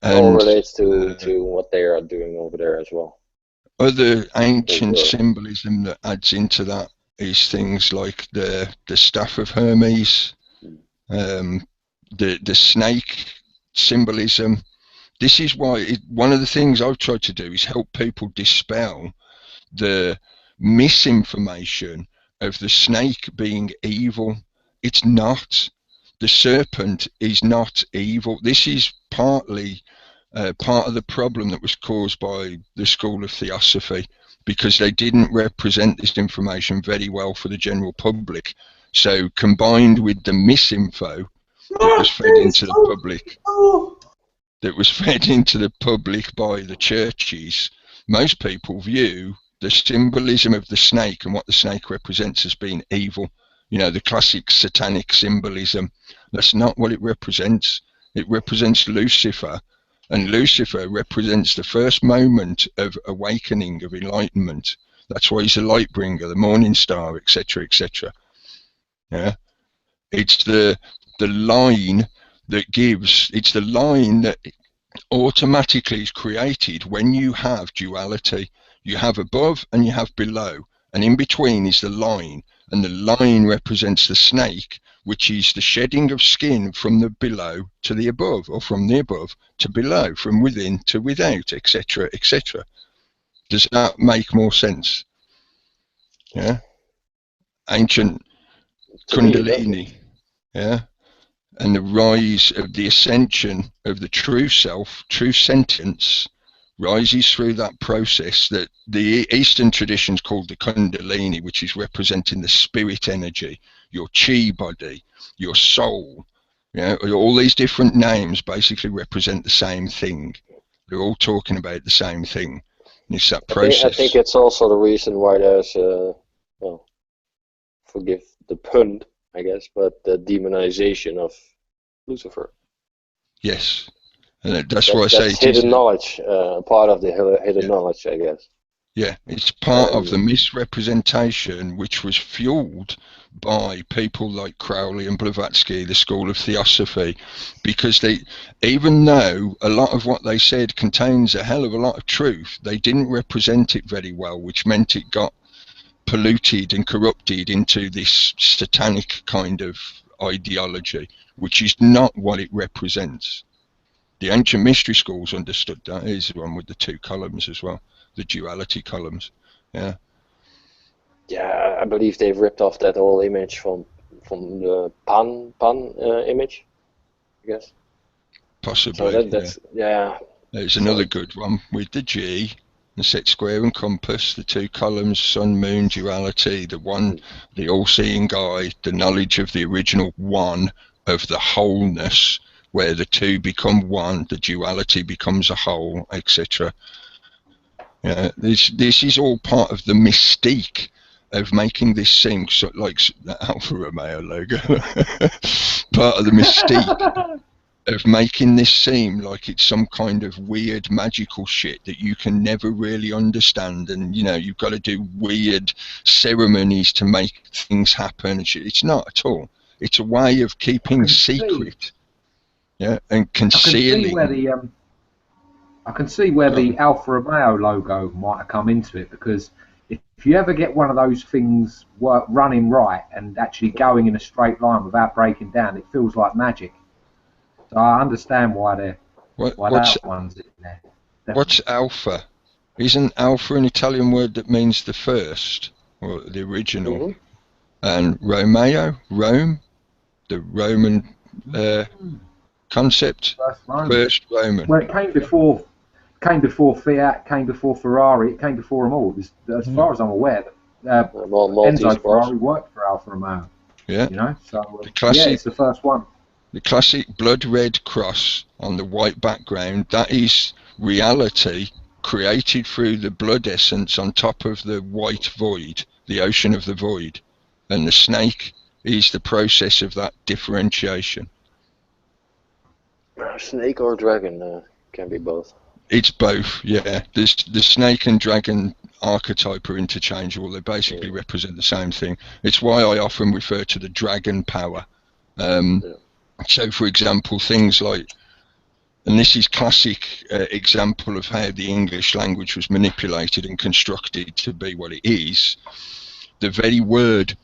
all relates to what they are doing over there as well.
Other ancient symbolism that adds into that is things like the staff of Hermes, the snake symbolism. This is why one of the things I've tried to do is help people dispel the misinformation of the snake being evil. It's not. the serpent is not evil. This is partly part of the problem that was caused by the school of theosophy, because they didn't represent this information very well for the general public. So combined with the misinfo that was fed into the public, by the churches, most people view the symbolism of the snake and what the snake represents as being evil. You know, the classic satanic symbolism. That's not what it represents. It represents Lucifer, and Lucifer represents the first moment of awakening, of enlightenment. That's why he's the light bringer, the morning star, etc., etc. Yeah, it's the line that gives. It's the line that automatically is created when you have duality. You have above and you have below, and in between is the line, and the line represents the snake, which is the shedding of skin from the below to the above, or from the above to below, from within to without, etc., etc. Does that make more sense? Yeah. Ancient Kundalini. Yeah. And the rise of the ascension of the true self, true sentience, rises through that process that the Eastern traditions called the Kundalini, which is representing the spirit energy, your chi body, your soul. You know, all these different names basically represent the same thing. They're all talking about the same thing. And it's that process.
I think it's also the reason why there's, well, forgive the pun, I guess, but the demonization of Lucifer.
Yes. And that's why I say
it's hidden knowledge, part of the hidden knowledge, I guess.
Yeah, it's part of the misrepresentation which was fueled by people like Crowley and Blavatsky, the school of theosophy, because they, even though a lot of what they said contains a hell of a lot of truth, they didn't represent it very well, which meant it got polluted and corrupted into this satanic kind of ideology, which is not what it represents. The ancient mystery schools understood that. Is the one with the two columns as well, the duality columns. Yeah.
Yeah, I believe they've ripped off that whole image from the Pan image, I guess.
Possibly.
So that's yeah.
There's another good one with the G, the set square and compass, the two columns, sun, moon, duality, the one, the all-seeing eye, the knowledge of the original one, of the wholeness, where the two become one, the duality becomes a whole, etc. This is all part of the mystique of making this seem like the Alfa Romeo logo. Part of the mystique of making this seem like it's some kind of weird magical shit that you can never really understand, and you know, you've got to do weird ceremonies to make things happen. It's not at all. It's a way of keeping secret. Yeah, and concealing.
I can see where the Alfa Romeo logo might have come into it, because if you ever get one of those things running right and actually going in a straight line without breaking down, it feels like magic. So I understand why that one's in there. Definitely.
What's alpha? Isn't alpha an Italian word that means the first, or the original? Mm-hmm. And Romeo, Rome, the Roman concept, first Roman.
Well, it came before Fiat, came before Ferrari, it came before them all. As far as I'm aware, Enzo Ferrari worked for Alfa Romeo.
Yeah.
You know, so
it's
the first one.
The classic blood red cross on the white background, that is reality created through the blood essence on top of the white void, the ocean of the void. And the snake is the process of that differentiation.
Snake or dragon can be both.
It's both, yeah. The snake and dragon archetype are interchangeable. They basically represent the same thing. It's why I often refer to the dragon power. So, for example, things like, and this is classic example of how the English language was manipulated and constructed to be what it is. The very word,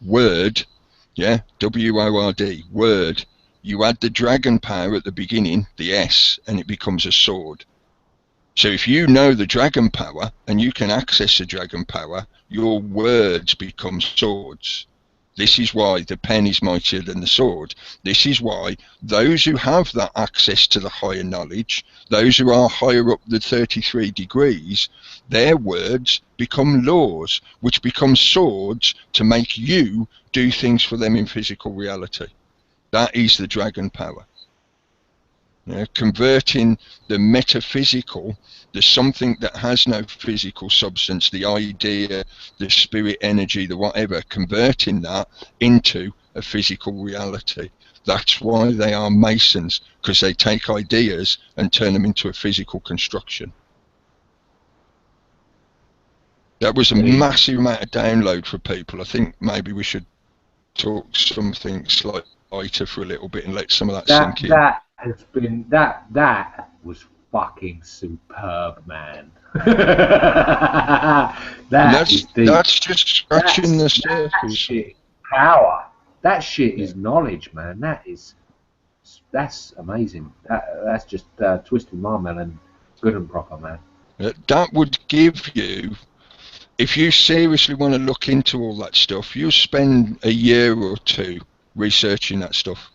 yeah, W-O-R-D, word, you add the dragon power at the beginning, the S, and it becomes a sword. So if you know the dragon power and you can access the dragon power, your words become swords. This is why the pen is mightier than the sword. This is why those who have that access to the higher knowledge, those who are higher up the 33 degrees, their words become laws, which become swords to make you do things for them in physical reality. That is the dragon power. Converting the metaphysical, the something that has no physical substance, the idea, the spirit energy, the whatever, converting that into a physical reality. That's why they are Masons, because they take ideas and turn them into a physical construction. That was a massive amount of download for people. I think maybe we should talk something slightly lighter for a little bit and let some of that sink in.
That was fucking superb, man. That's
just scratching the surface.
That shit power. That shit is knowledge, man. That's amazing. That's just twisting my melon good and proper, man.
That would give you, if you seriously want to look into all that stuff, you'll spend a year or two researching that stuff.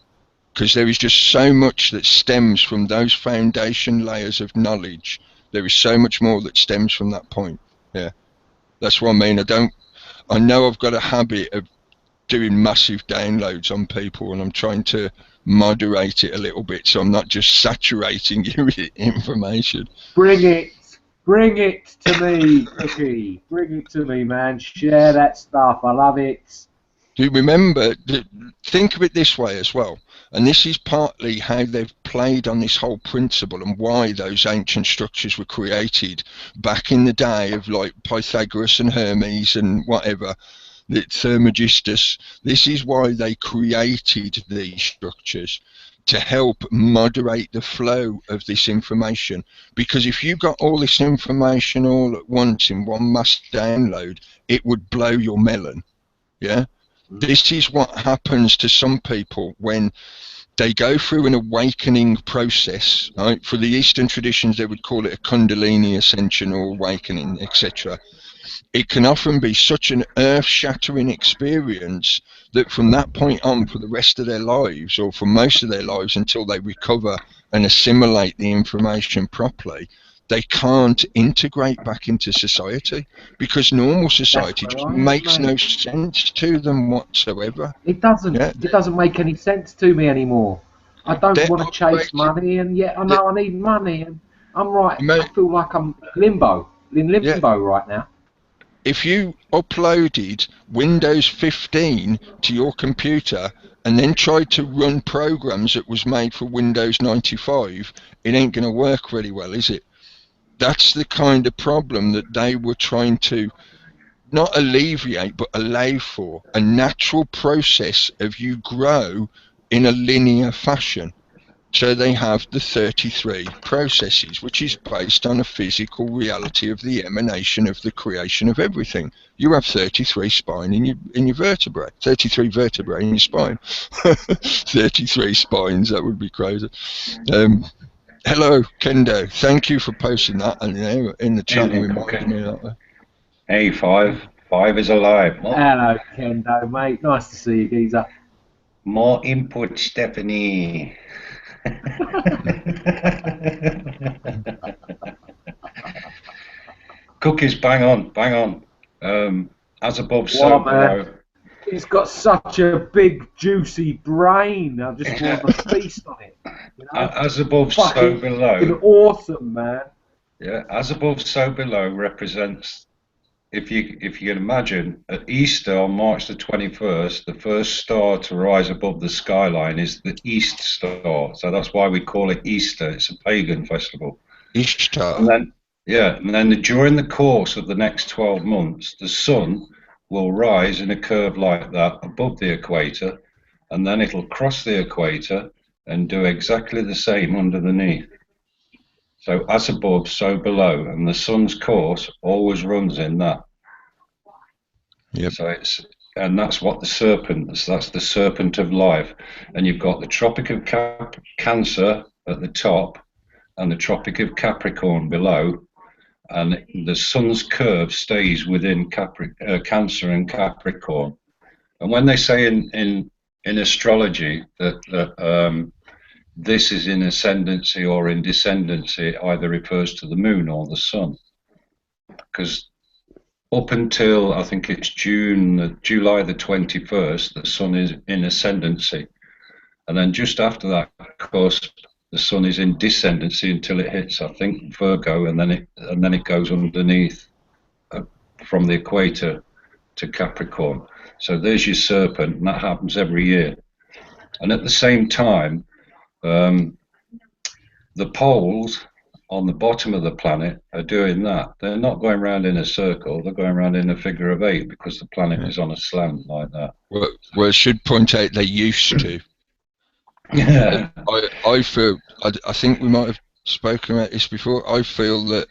Because there is just so much that stems from those foundation layers of knowledge. There is so much more that stems from that point. Yeah, that's what I mean. I know I've got a habit of doing massive downloads on people, and I'm trying to moderate it a little bit, so I'm not just saturating you with information.
Bring it to me, Cookie. Bring it to me, man. Share that stuff. I love it.
Do you remember, think of it this way as well, and this is partly how they've played on this whole principle and why those ancient structures were created back in the day of like Pythagoras and Hermes and whatever, the Thermogistus. This is why they created these structures, to help moderate the flow of this information. Because if you got all this information all at once in one mass download, it would blow your melon. Yeah. This is what happens to some people when they go through an awakening process. Right? For the Eastern traditions, they would call it a Kundalini ascension or awakening, etc. It can often be such an earth-shattering experience that from that point on, for the rest of their lives, or for most of their lives until they recover and assimilate the information properly, they can't integrate back into society, because normal society just makes no sense to them whatsoever.
It doesn't. Yeah. It doesn't make any sense to me anymore. I don't want to chase money, and yet I know I need money, and I'm right. I feel like I'm in limbo right now.
If you uploaded Windows 15 to your computer and then tried to run programs that was made for Windows 95, it ain't going to work very well, is it? That's the kind of problem that they were trying to not alleviate, but allow for a natural process of you grow in a linear fashion. So they have the 33 processes, which is based on a physical reality of the emanation of the creation of everything. You have 33 spine in your vertebrae, 33 vertebrae in your spine. 33 spines, that would be crazy. Hello, Kendo. Thank you for posting that in the chat and reminding me of that.
Hey, Five. Five is alive.
Hello, Kendo, mate. Nice to see you, geezer.
More input, Stephanie. Cookies, bang on. As above, so below.
He's got such a big, juicy brain. I just want to feast on it. You know?
As above, so below.
Awesome, man.
Yeah, as above, so below represents, if you can imagine, at Easter on March the 21st, the first star to rise above the skyline is the East Star. So that's why we call it Easter. It's a pagan festival.
Easter.
And then during the course of the next 12 months, the sun will rise in a curve like that above the equator, and then it'll cross the equator and do exactly the same underneath. So as above, so below, and the sun's course always runs in that.
Yep.
So that's what the serpent. That's the serpent of life, and you've got the Tropic of Cancer at the top, and the Tropic of Capricorn below, and the sun's curve stays within Cancer and Capricorn. And when they say in astrology that this is in ascendancy or in descendancy, it either refers to the moon or the sun. Because up until I think it's July the 21st, the sun is in ascendancy, and then just after that, of course, the sun is in descendancy until it hits, I think, Virgo, and then it goes underneath from the equator to Capricorn. So there's your serpent, and that happens every year. And at the same time, the poles on the bottom of the planet are doing that. They're not going around in a circle, they're going around in a figure of 8 because the planet is on a slant like that.
Well, I should point out they used to.
Yeah.
I feel, I think we might have spoken about this before, I feel that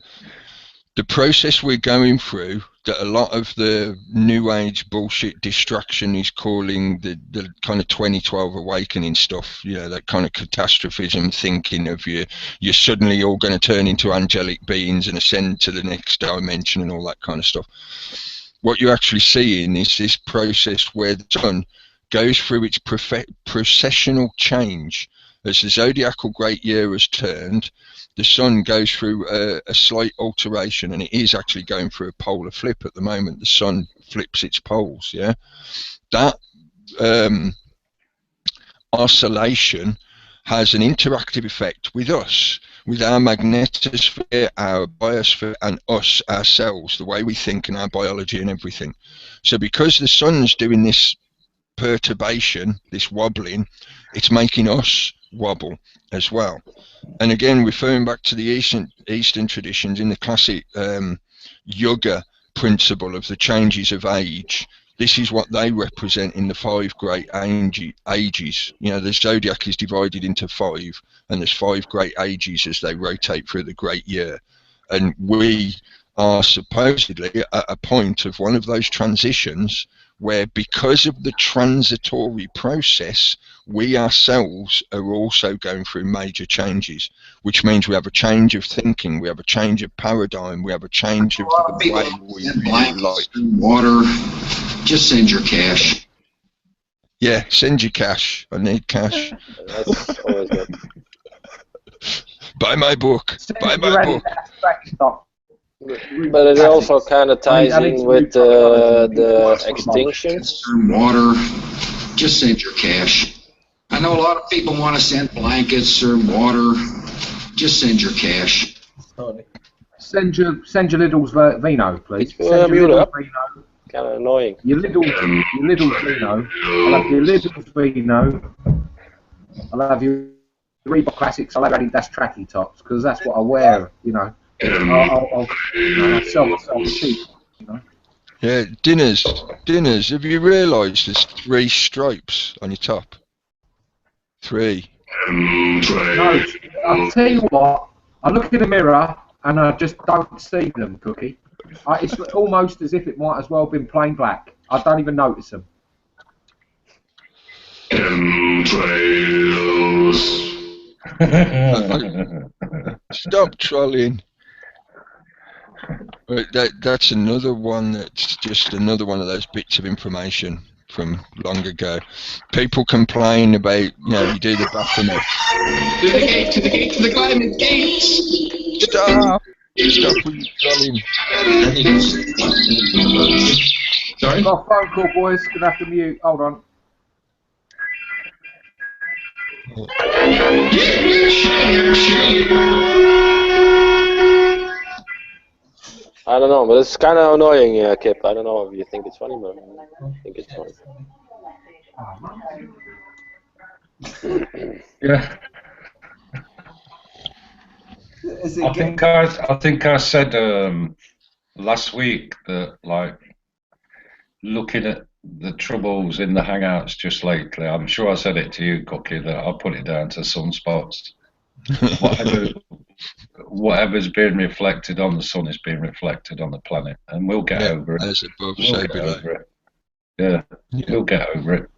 the process we're going through, that a lot of the new age bullshit distraction is calling the kind of 2012 awakening stuff, you know, that kind of catastrophism thinking of you're suddenly all going to turn into angelic beings and ascend to the next dimension and all that kind of stuff. What you're actually seeing is this process where the sun goes through its processional change. As the zodiacal great year has turned, the sun goes through a slight alteration, and it is actually going through a polar flip at the moment. The sun flips its poles, yeah? That oscillation has an interactive effect with us, with our magnetosphere, our biosphere, and us, ourselves, the way we think and our biology and everything. So because the sun's doing this perturbation, this wobbling, it's making us wobble as well. And again, referring back to the Eastern traditions, in the classic yoga principle of the changes of age, this is what they represent in the 5 great ages. You know, the zodiac is divided into 5, and there's 5 great ages as they rotate through the great year. And we are supposedly at a point of one of those transitions where, because of the transitory process, we ourselves are also going through major changes, which means we have a change of thinking, we have a change of paradigm, we have a change of the way we view life.
Water, just send your cash.
Yeah, send your cash. I need cash.
That's always good.
Buy my book. Buy my book.
But it also kind of ties in with the extinctions.
Water, just send your cash. I know a lot of people want to send blankets or water. Just send your cash.
Send your Lidl's vino, please.
Send your Lidl's vino. Kind of annoying.
Your Lidl's vino. I'll have your Lidl's vino. I'll have your Reebok Classics. I'll have Adidas tracky tops because that's what I wear. You know. I'll sell cheap. You know.
Yeah, dinners. Have you realised there's 3 stripes on your top? 3.
No, I'll tell you what. I look in the mirror and I just don't see them, Cookie. It's almost as if it might as well have been plain black. I don't even notice them.
Stop trolling. That's another one that's just another one of those bits of information from long ago. People complain about, you know, you do the Baphomet.
To the climate gates.
Stop with your trolling.
Sorry? Got a phone call, boys. Gonna have to mute. Hold on.
I don't know, but it's kind of annoying, Kip. I don't know if you think it's funny, but I think it's funny.
Yeah. I think I said last week that, like, looking at the troubles in the Hangouts just lately, I'm sure I said it to you, Cookie, that I'll put it down to sunspots. Whatever's being reflected on the sun is being reflected on the planet, and we'll get over it.
As above, so below.
Yeah, we'll get over it.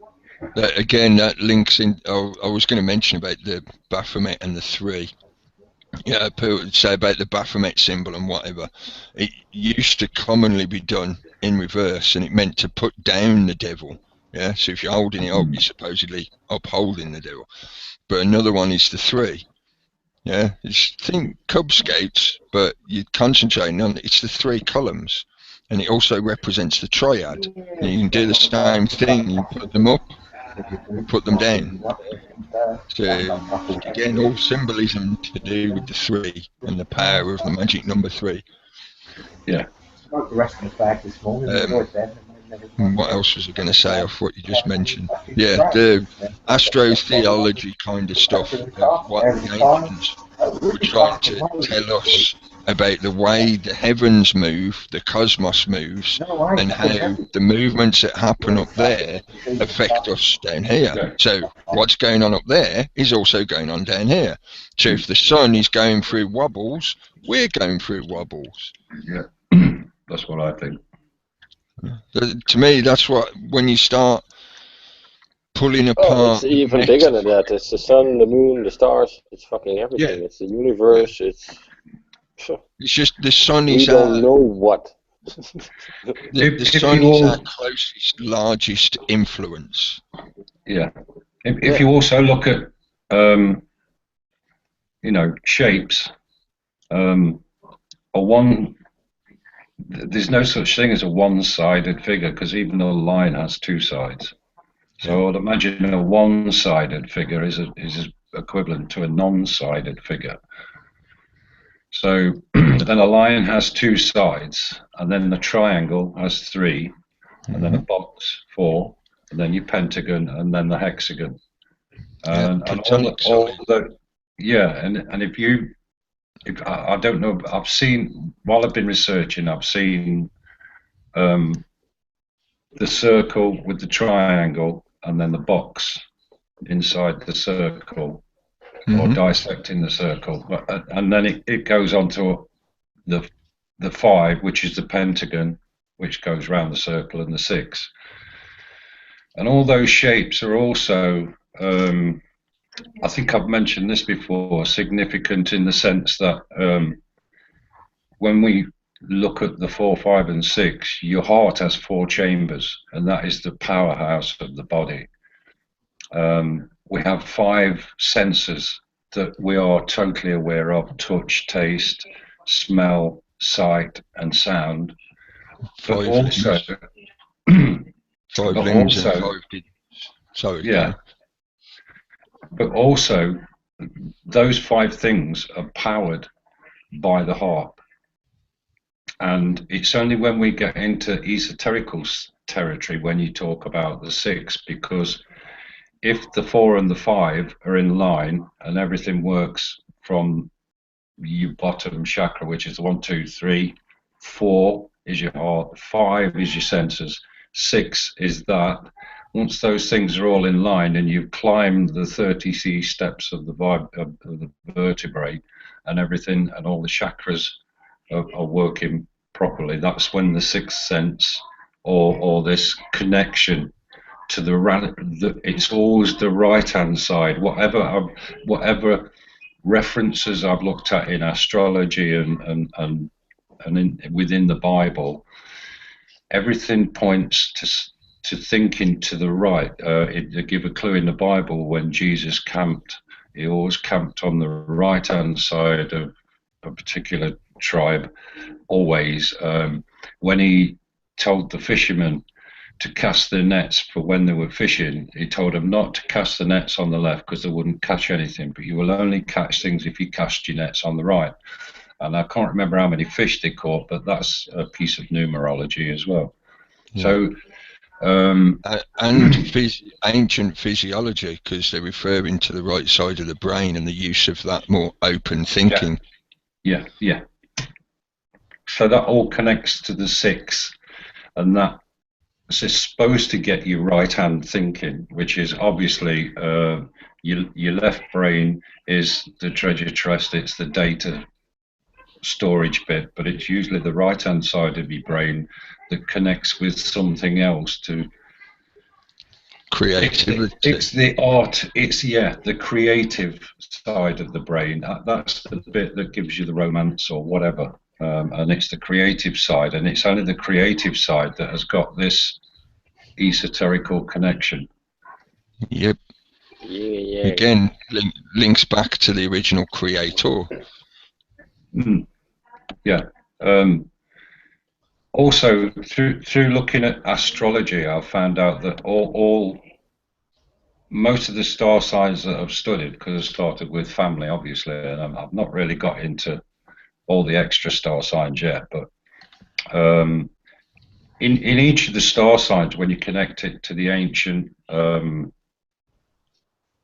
Again, that links in. I was going to mention about the Baphomet and the 3. Yeah, people would say about the Baphomet symbol and whatever. It used to commonly be done in reverse, and it meant to put down the devil. Yeah, so if you're holding it up, you're supposedly upholding the devil. But another one is the 3. Yeah, think Cub Scouts, but you're concentrating on it's the 3 columns, and it also represents the triad. And you can do the same thing. You put them up, you put them down. So again, all symbolism to do with the 3 and the power of the magic number 3.
Yeah.
Smoked the rest of the bag this morning.
What else was I going to say off what you just mentioned? Yeah, the astrotheology kind of stuff of what the ancients were trying to tell us about the way the heavens move, the cosmos moves, and how the movements that happen up there affect us down here. So what's going on up there is also going on down here. So if the sun is going through wobbles, we're going through wobbles.
Yeah, that's what I think.
To me, that's what, when you start pulling apart.
It's even bigger than that. It's the sun, the moon, the stars. It's fucking everything. Yeah. It's the universe. Yeah.
It's just the sun is.
We don't know what.
the sun is our closest, largest influence.
Yeah. If you also look at, shapes, there's no such thing as a one-sided figure, because even a line has 2 sides. So I'd imagine a one-sided figure is equivalent to a non-sided figure. So then a line has 2 sides, and then the triangle has 3, and then a box 4, and then your pentagon, and then the hexagon. And if I don't know, I've seen, while I've been researching, I've seen the circle with the triangle and then the box inside the circle, or dissecting the circle, and then it goes on to the 5, which is the pentagon, which goes around the circle, and the 6. And all those shapes are also, I think I've mentioned this before, significant in the sense that when we look at the 4, 5, and 6, your heart has 4 chambers, and that is the powerhouse of the body. We have 5 senses that we are totally aware of: touch, taste, smell, sight, and sound. But also,
5 limbs and 5 sorry,
yeah. But also, those 5 things are powered by the heart. And it's only when we get into esoterical territory when you talk about the 6, because if the 4 and the 5 are in line and everything works from your bottom chakra, which is 1, 2, 3, 4 is your heart, 5 is your senses, 6 is that. Once those things are all in line and you've climbed the 33 steps of the vertebrae, and everything and all the chakras are working properly, that's when the 6th sense or this connection to it's always the right-hand side. Whatever references I've looked at in astrology and within the Bible, everything points to thinking to the right. They give a clue in the Bible when Jesus camped. He always camped on the right-hand side of a particular tribe. Always, when he told the fishermen to cast their nets for when they were fishing, he told them not to cast the nets on the left because they wouldn't catch anything, but you will only catch things if you cast your nets on the right. And I can't remember how many fish they caught, but that's a piece of numerology as well. Yeah. So
ancient physiology, because they're referring to the right side of the brain and the use of that more open thinking.
Yeah. So that all connects to the 6, and that is supposed to get you right-hand thinking, which is obviously your left brain is the treasure chest, it's the data storage bit, but it's usually the right-hand side of your brain that connects with something else to
creativity.
It's the art, the creative side of the brain. That's the bit that gives you the romance or whatever. And it's the creative side, and it's only the creative side that has got this esoterical connection.
Yep.
Yeah.
Again, links back to the original creator.
Yeah. Also, through looking at astrology, I've found out that most of the star signs that I've studied, because I started with family, obviously, and I've not really got into all the extra star signs yet, but in each of the star signs, when you connect it to the ancient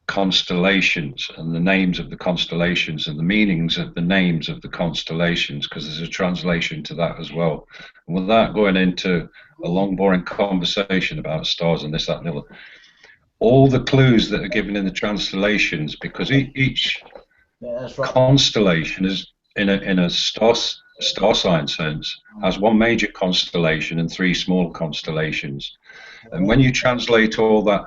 constellations and the names of the constellations and the meanings of the names of the constellations, because there's a translation to that as well. And without going into a long, boring conversation about stars and this, that, and the other, all the clues that are given in the translations, because each constellation is in a star sign sense has one major constellation and 3 small constellations. And when you translate all that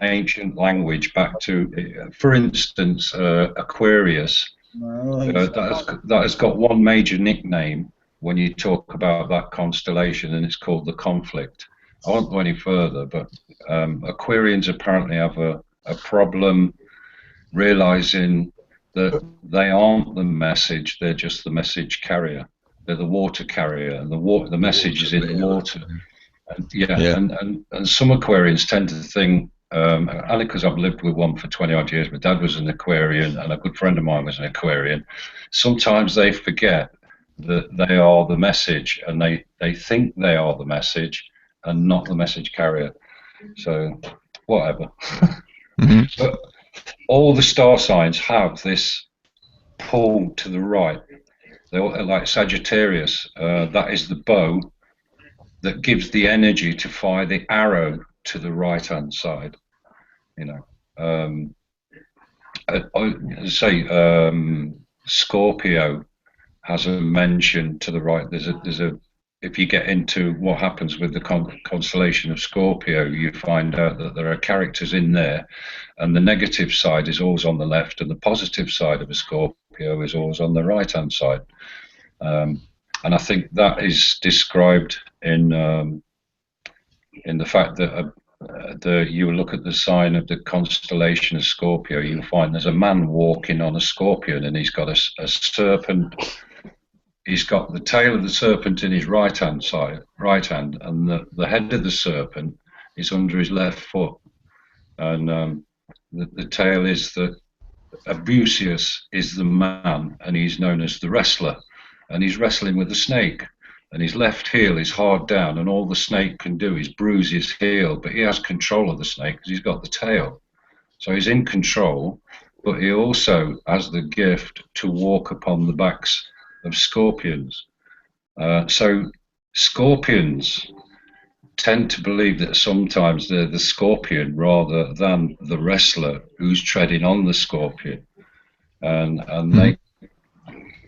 ancient language back to, for instance, Aquarius, that has got one major nickname when you talk about that constellation, and it's called the conflict. I won't go any further, but Aquarians apparently have a problem realizing that they aren't the message, they're just the message carrier. They're the water carrier, and the message is in the water. And some Aquarians tend to think, only because I've lived with one for 20 odd years, my dad was an Aquarian and a good friend of mine was an Aquarian, sometimes they forget that they are the message, and they think they are the message and not the message carrier. So whatever. But all the star signs have this pull to the right. They're like Sagittarius, that is the bow that gives the energy to fire the arrow to the right hand side. Scorpio has a mention to the right. There's a if you get into what happens with the constellation of Scorpio, you find out that there are characters in there, and the negative side is always on the left, and the positive side of a Scorpio is always on the right hand side. And I think that is described in the fact that you look at the sign of the constellation of Scorpio, you'll find there's a man walking on a scorpion, and he's got a serpent. He's got the tail of the serpent in his right hand, and the head of the serpent is under his left foot. And the tail is that Abusius is the man, and he's known as the wrestler, and he's wrestling with the snake. And his left heel is hard down, and all the snake can do is bruise his heel, but he has control of the snake because he's got the tail. So he's in control, but he also has the gift to walk upon the backs of scorpions. So scorpions tend to believe that sometimes they're the scorpion rather than the wrestler who's treading on the scorpion. And they,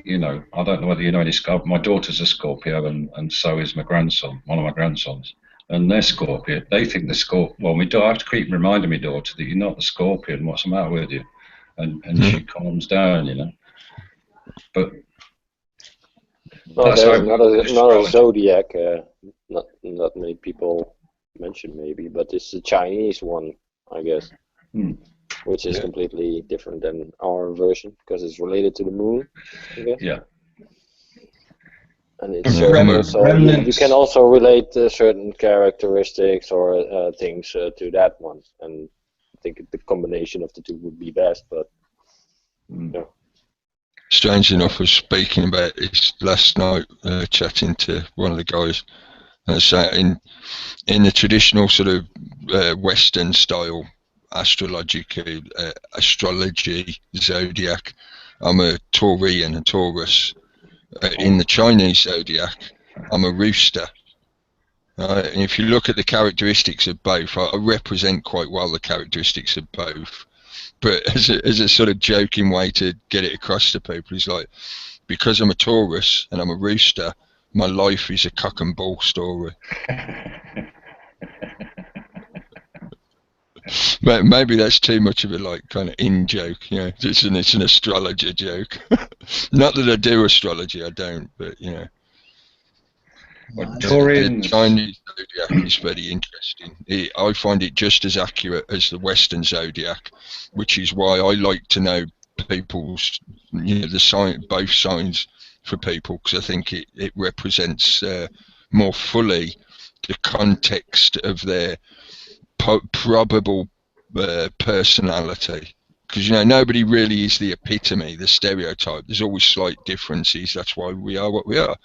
I don't know whether you know any Scorpio. My daughter's a Scorpio, and so is my grandson, one of my grandsons. And they're Scorpio. They think the Scorpio. Well, I have to keep reminding my daughter that you're not the Scorpion. What's the matter with you? And she calms down, But
there's not a zodiac. Not many people mention maybe, but it's a Chinese one, I guess, which is completely different than our version because it's related to the moon, I guess.
Yeah.
And it's you can also relate certain characteristics or things to that one, and I think the combination of the two would be best. But
strange enough, I was speaking about this last night, chatting to one of the guys, and saying in the traditional sort of Western style astrology zodiac, I'm a Taurian, a Taurus. In the Chinese zodiac, I'm a rooster. And if you look at the characteristics of both, I represent quite well the characteristics of both. But as a sort of joking way to get it across to people, is like, because I'm a Taurus and I'm a rooster, my life is a cock and bull story. Maybe that's too much of a kind of in joke, it's an astrologer joke. Not that I do astrology, I don't, but The Chinese zodiac is very interesting. I find it just as accurate as the Western zodiac, which is why I like to know people's, the sign, both signs for people, because I think it represents more fully the context of their probable personality. Because nobody really is the epitome, the stereotype. There's always slight differences. That's why we are what we are.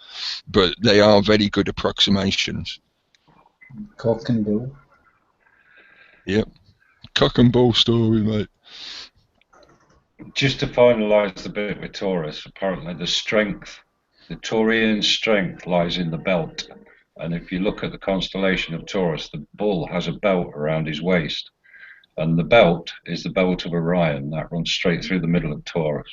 But they are very good approximations.
Cock and bull.
Yep. Cock and bull story, mate.
Just to finalise the bit with Taurus, apparently the Taurian strength lies in the belt. And if you look at the constellation of Taurus, the bull has a belt around his waist. And the belt is the belt of Orion that runs straight through the middle of Taurus.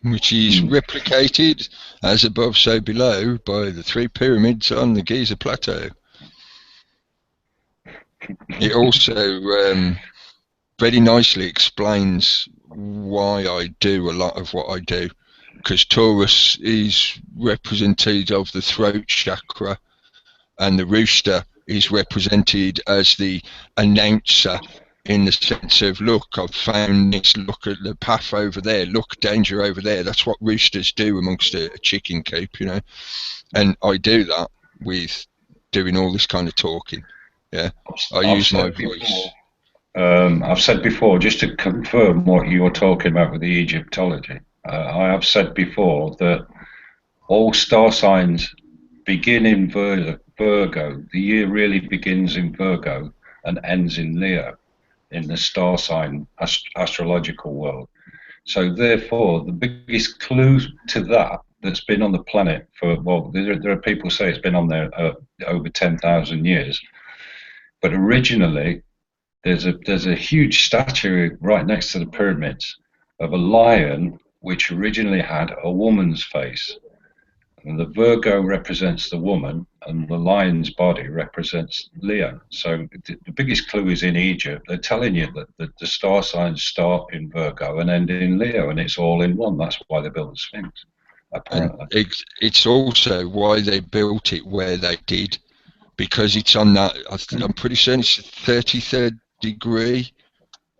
Which is replicated, as above so below, by the 3 pyramids on the Giza Plateau. It also very nicely explains why I do a lot of what I do, because Taurus is representative of the throat chakra, and the rooster is represented as the announcer, in the sense of, look, I've found this, look at the path over there, look, danger over there. That's what roosters do amongst a chicken coop, and I do that with doing all this kind of talking. I use my voice.
I've said before, just to confirm what you were talking about with the Egyptology, I have said before that all star signs begin in Virgo. The year really begins in Virgo and ends in Leo in the star sign astrological world. So therefore, the biggest clue to that's been on the planet for, well, there are people who say it's been on there over 10,000 years. But originally, there's a huge statue right next to the pyramids of a lion which originally had a woman's face. And the Virgo represents the woman, and the lion's body represents Leo. So the biggest clue is in Egypt. They're telling you that the star signs start in Virgo and end in Leo, and it's all in one. That's why they built the Sphinx, apparently.
And it's also why they built it where they did, because it's on that, I'm pretty certain it's the 33rd degree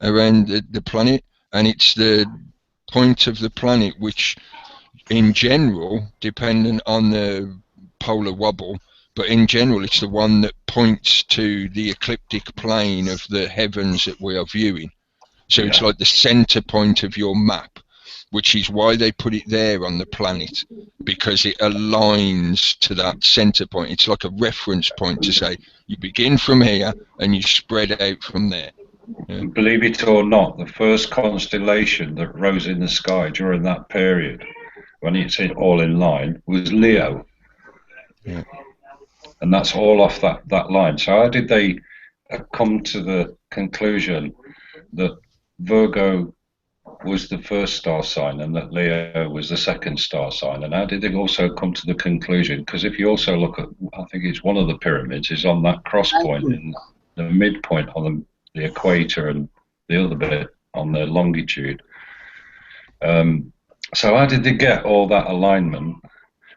around the planet, and it's the point of the planet which, in general, dependent on the polar wobble, but in general it's the one that points to the ecliptic plane of the heavens that we are viewing. So it's like the center point of your map, which is why they put it there on the planet, because it aligns to that center point. It's like a reference point to say you begin from here and you spread out from there.
Believe it or not, the first constellation that rose in the sky during that period, when it's all in line, was Leo. And that's all off that line. So how did they come to the conclusion that Virgo was the first star sign and that Leo was the second star sign? And how did they also come to the conclusion? Because if you also look at, I think it's one of the pyramids is on that cross point, in the midpoint on the equator, and the other bit on the longitude. So how did they get all that alignment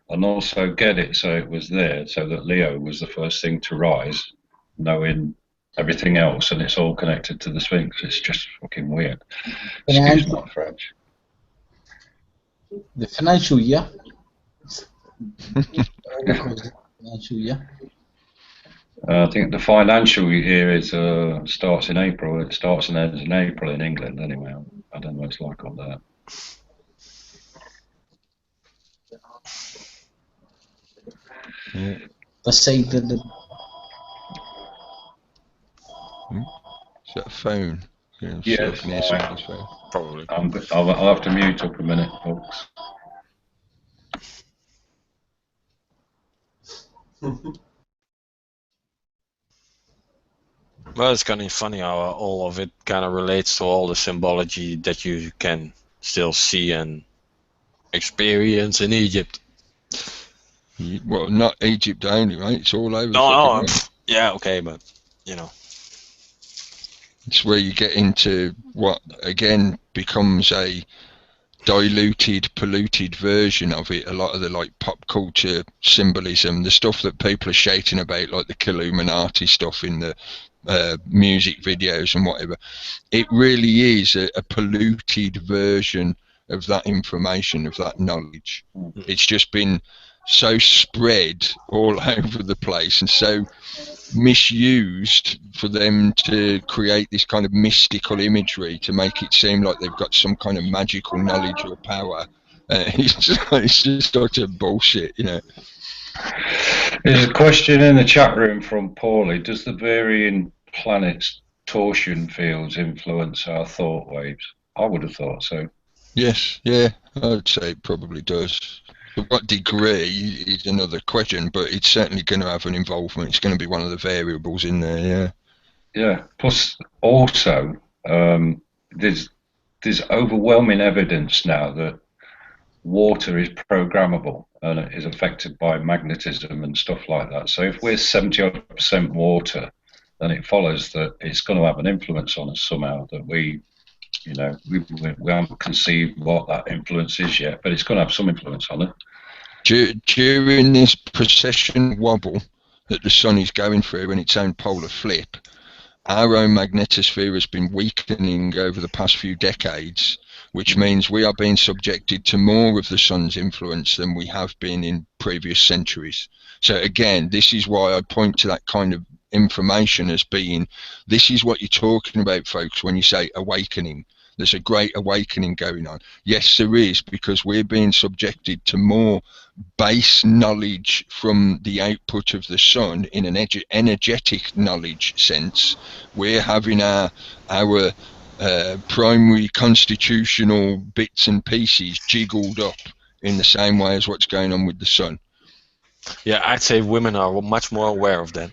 and also get it so it was there, so that Leo was the first thing to rise, knowing everything else, and it's all connected to the Sphinx? It's just fucking weird. Excuse my French.
The financial year. Financial year.
I think the financial year is starts in April. It starts and ends in April in England, anyway. I don't know what it's like on there.
Let's say the.
Is that a phone?
Yes,
phone.
Probably.
I'll have to mute up a minute, folks.
Well, it's kind of funny how all of it kind of relates to all the symbology that you can still see and experience in Egypt.
Well, not Egypt only, right? It's all over.
No, yeah, okay, but
it's where you get into what again becomes a diluted, polluted version of it. A lot of the like pop culture symbolism, the stuff that people are shouting about, like the Illuminati stuff in the music videos and whatever, it really is a polluted version of that information, of that knowledge. It's just been so spread all over the place and so misused for them to create this kind of mystical imagery to make it seem like they've got some kind of magical knowledge or power. It's just utter bullshit, you know.
There's a question in the chat room from Paulie. Does the varying planets' torsion fields influence our thought waves? I would have thought so.
Yes, yeah, I'd say it probably does. To what degree is another question, but it's certainly going to have an involvement. It's going to be one of the variables in there, yeah.
Yeah, plus also there's overwhelming evidence now that water is programmable and it is affected by magnetism and stuff like that. So if we're 70% water, then it follows that it's going to have an influence on us somehow that we haven't conceived what that influence is yet, but it's going to have some influence on it.
During this precession wobble that the sun is going through in its own polar flip, our own magnetosphere has been weakening over the past few decades, which means we are being subjected to more of the sun's influence than we have been in previous centuries. So again, this is why I point to that kind of information as being, this is what you're talking about, folks, when you say awakening. There's a great awakening going on. Yes, there is, because we're being subjected to more base knowledge from the output of the sun in an energetic knowledge sense. We're having our primary constitutional bits and pieces jiggled up in the same way as what's going on with the sun.
Yeah, I'd say women are much more aware of that.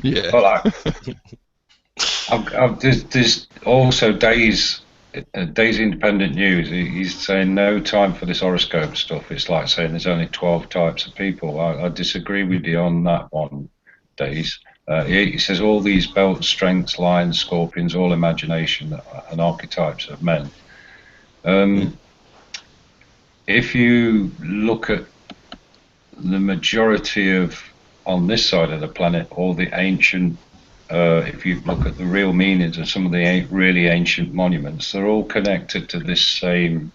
Yeah.
Well, there's also Days Independent News. He's saying no time for this horoscope stuff. It's like saying there's only 12 types of people. I disagree with you on that one, Days. He says all these belts, strengths, lions, scorpions, all imagination and archetypes of men. If you look at the majority of, on this side of the planet, all the ancient, if you look at the real meanings of some of the really ancient monuments, they're all connected to this same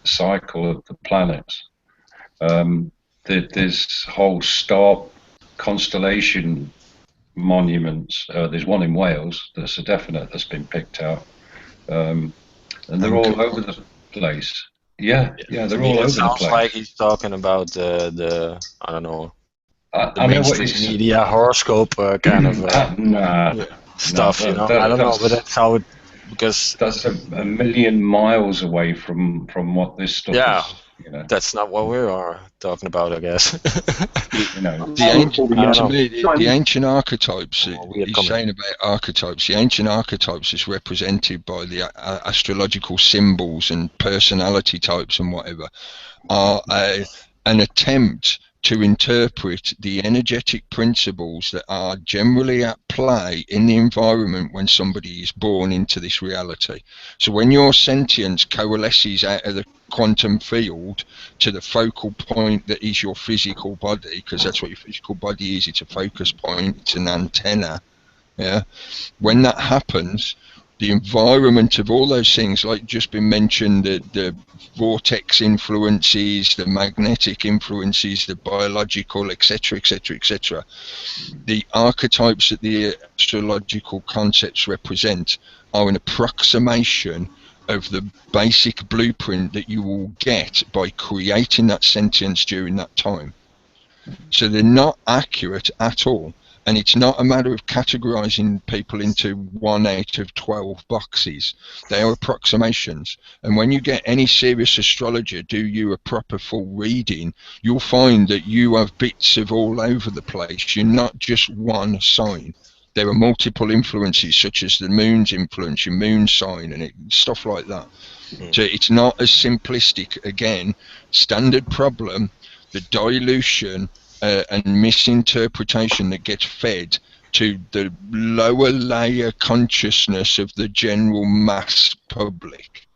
cycle of the planets. There's whole star constellation monuments. There's one in Wales that's a definite that's been picked out, and they're all over the place. Yeah, they're all over the place. It
sounds like he's talking about the I don't know.
I know what he's
media horoscope kind of stuff, you know. I don't know, but that's how it, because
that's a million miles away from what this stuff is. You know.
That's not what we are talking about, I guess.
You know,
the ancient archetypes. He's saying about archetypes. The ancient archetypes is represented by the astrological symbols and personality types and whatever are an attempt to interpret the energetic principles that are generally at play in the environment when somebody is born into this reality. So when your sentience coalesces out of the quantum field to the focal point that is your physical body, because that's what your physical body is, it's a focus point, it's an antenna, yeah. When that happens, the environment of all those things, like just been mentioned, the vortex influences, the magnetic influences, the biological, etc., etc., etc. The archetypes that the astrological concepts represent are an approximation of the basic blueprint that you will get by creating that sentience during that time. So they're not accurate at all. And it's not a matter of categorizing people into 1 out of 12 boxes. They are approximations. And when you get any serious astrologer do you a proper full reading, you'll find that you have bits of all over the place. You're not just one sign. There are multiple influences, such as the moon's influence, your moon sign, and stuff like that. So it's not as simplistic. Again, standard problem, the dilution and misinterpretation that gets fed to the lower layer consciousness of the general mass public.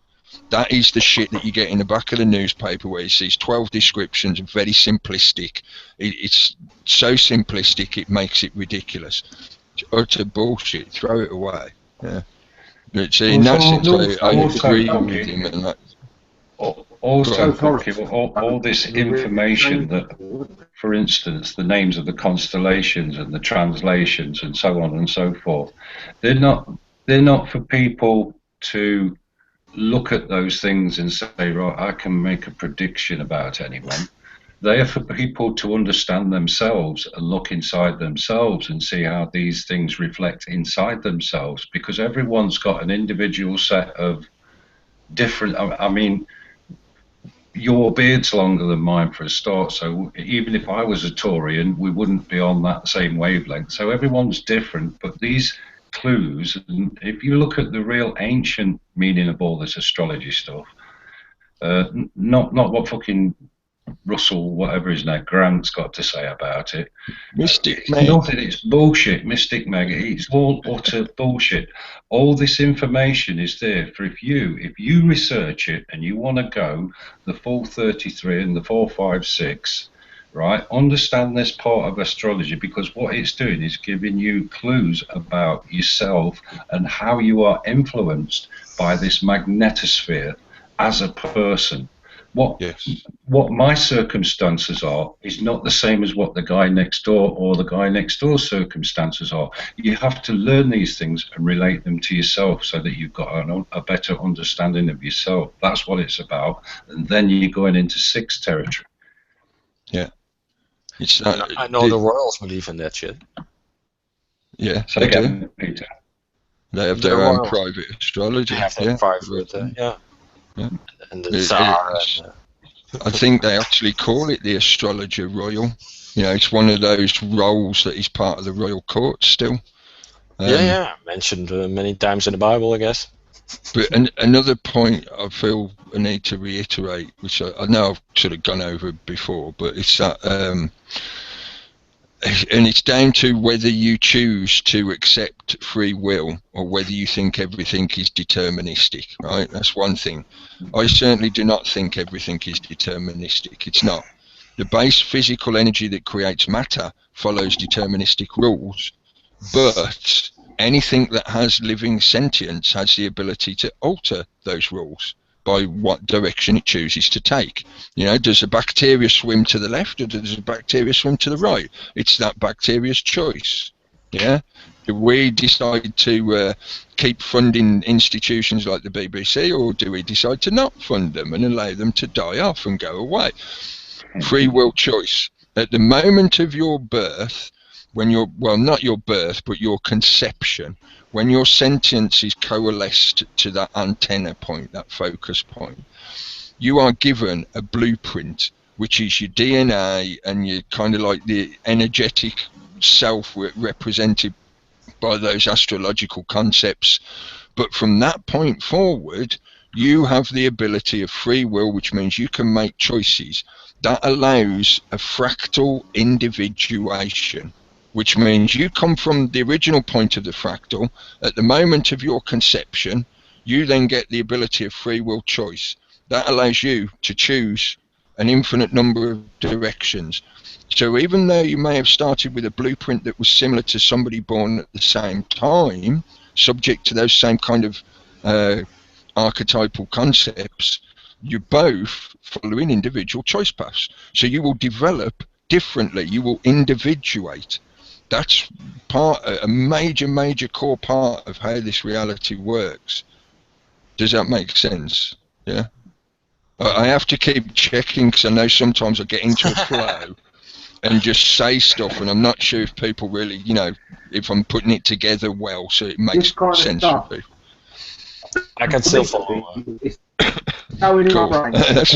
That is the shit that you get in the back of the newspaper where it says 12 descriptions, very simplistic. It's so simplistic it makes it ridiculous. It's utter bullshit. Throw it away. Yeah. But in that sense, I agree with him. And that.
Also, all this information that, for instance, the names of the constellations and the translations and so on and so forth, they're not for people to look at those things and say, right, I can make a prediction about anyone. They are for people to understand themselves and look inside themselves and see how these things reflect inside themselves, because everyone's got an individual set of different, I mean, your beard's longer than mine for a start, so even if I was a Taurian, we wouldn't be on that same wavelength. So everyone's different, but these clues, and if you look at the real ancient meaning of all this astrology stuff, not what fucking Russell, whatever his name, Grant's got to say about it.
Mystic Meg.
Nothing, it's bullshit. Mystic Meg, it's all utter bullshit. All this information is there for if you research it and you want to go the full 33 and the 456, right? Understand this part of astrology, because what it's doing is giving you clues about yourself and how you are influenced by this magnetosphere as a person. What my circumstances are is not the same as what the guy next door or the guy next door's circumstances are. You have to learn these things and relate them to yourself so that you've got a better understanding of yourself. That's what it's about. And then you're going into sixth territory.
Yeah.
I know the royals believe in that shit.
Yeah,
so
they
again,
do.
Peter.
They have their own private astrology.
They have their private, yeah. And the Tsar.
I think they actually call it the astrologer royal. You know, it's one of those roles that is part of the royal court still.
Mentioned many times in the Bible, I guess.
But another point I feel I need to reiterate, which I know I've sort of gone over before, but it's that, and it's down to whether you choose to accept free will or whether you think everything is deterministic, right? That's one thing. I certainly do not think everything is deterministic. It's not. The base physical energy that creates matter follows deterministic rules, but anything that has living sentience has the ability to alter those rules by what direction it chooses to take. You know, does a bacteria swim to the left or does a bacteria swim to the right? It's that bacteria's choice. Yeah. Do we decide to keep funding institutions like the BBC, or do we decide to not fund them and allow them to die off and go away? Free will choice. At the moment of your birth, when you're, well, not your birth, but your conception, when your sentience is coalesced to that antenna point, that focus point, you are given a blueprint, which is your DNA and your kind of like the energetic self represented by those astrological concepts. But from that point forward, you have the ability of free will, which means you can make choices. That allows a fractal individuation, which means you come from the original point of the fractal. At the moment of your conception, you then get the ability of free will choice. That allows you to choose an infinite number of directions. So even though you may have started with a blueprint that was similar to somebody born at the same time, subject to those same kind of archetypal concepts, you're both following individual choice paths. So you will develop differently. You will individuate. That's a major core part of how this reality works. Does that make sense? Yeah. I have to keep checking because I know sometimes I get into a flow and just say stuff, and I'm not sure if people really, you know, if I'm putting it together well, so it makes sense to people.
I can still follow.
Cool. That's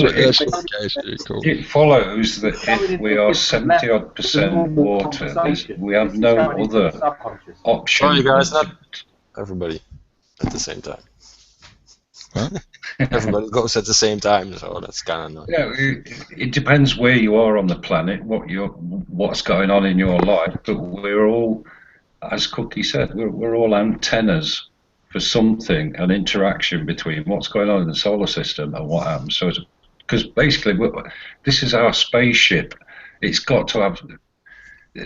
cool.
It follows that if we are 70-odd% water, we have no other option.
Sorry, guys, not everybody at the same time.
Huh?
Everybody goes at the same time, so that's kind of annoying.
Yeah, it depends where you are on the planet, what's going on in your life, but we're all as Cookie said, we're all antennas for something, an interaction between what's going on in the solar system and what happens. So, because basically, this is our spaceship. It's got to have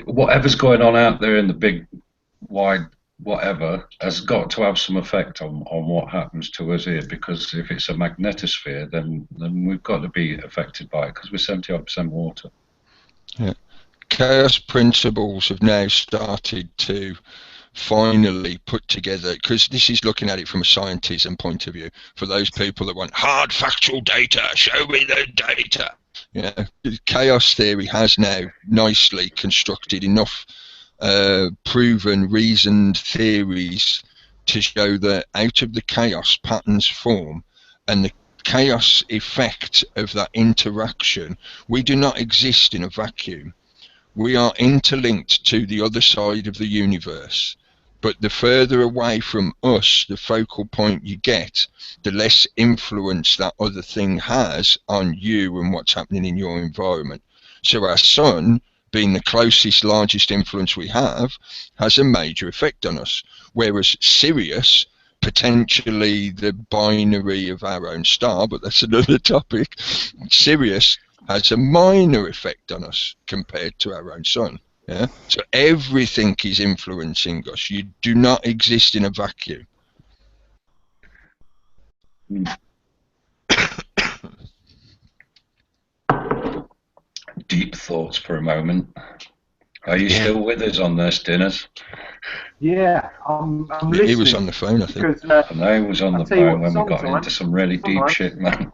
whatever's going on out there in the big, wide whatever has got to have some effect on what happens to us here. Because if it's a magnetosphere, then we've got to be affected by it because we're 70% water.
Yeah. Chaos principles have now started to finally put together, because this is looking at it from a scientism point of view, for those people that want hard factual data, show me the data. Yeah, chaos theory has now nicely constructed enough proven, reasoned theories to show that out of the chaos patterns form, and the chaos effect of that interaction, we do not exist in a vacuum. We are interlinked to the other side of the universe, but the further away from us, the focal point you get, the less influence that other thing has on you and what's happening in your environment. So our sun, being the closest, largest influence we have, has a major effect on us, whereas Sirius, potentially the binary of our own star, but that's another topic, Sirius has a minor effect on us compared to our own sun. Yeah? So everything is influencing us. You do not exist in a vacuum.
Deep thoughts for a moment. Are you still with us on this, Dinners?
Yeah, I'm listening.
He was on the phone, I think.
Because,
I know he was on the phone when we got into some really deep shit, man.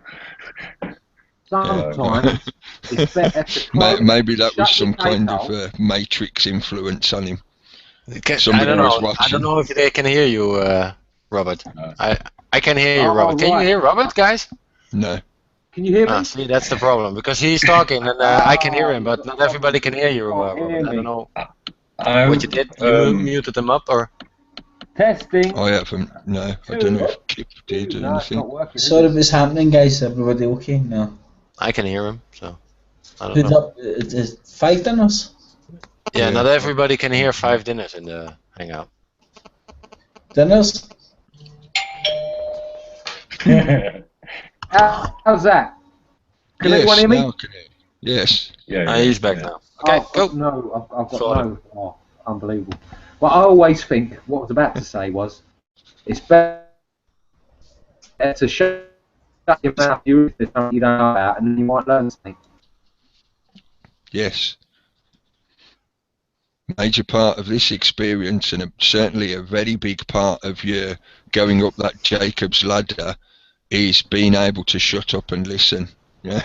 Sometimes it's better to
maybe that was some kind of Matrix influence on him.
I don't know. I don't know if they can hear you, Robert. I can hear you, Robert. Can you hear Robert, guys?
No.
Can you hear me?
See, that's the problem, because he's talking and I can hear him, but not everybody can hear you, Robert. I don't know what you did. You muted him up, or?
Testing.
I haven't. No, I don't know if Kip did or anything.
Sorry if it's happening, guys. Everybody okay? No.
I can hear him, so I don't know.
It's 5 dinners?
Yeah, not everybody can hear 5 dinners in the Hangout.
Dinners?
How's that? Can anyone hear me?
Yes.
Yeah.
He's back now. Okay, go.
No, I've got no. Oh, unbelievable. Well, I always think what I was about to say was, it's better to shut your mouth if there's something you don't know about, and then you might learn something.
Yes. Major part of this experience, and certainly a very big part of your going up that Jacob's ladder, is being able to shut up and listen. Yeah.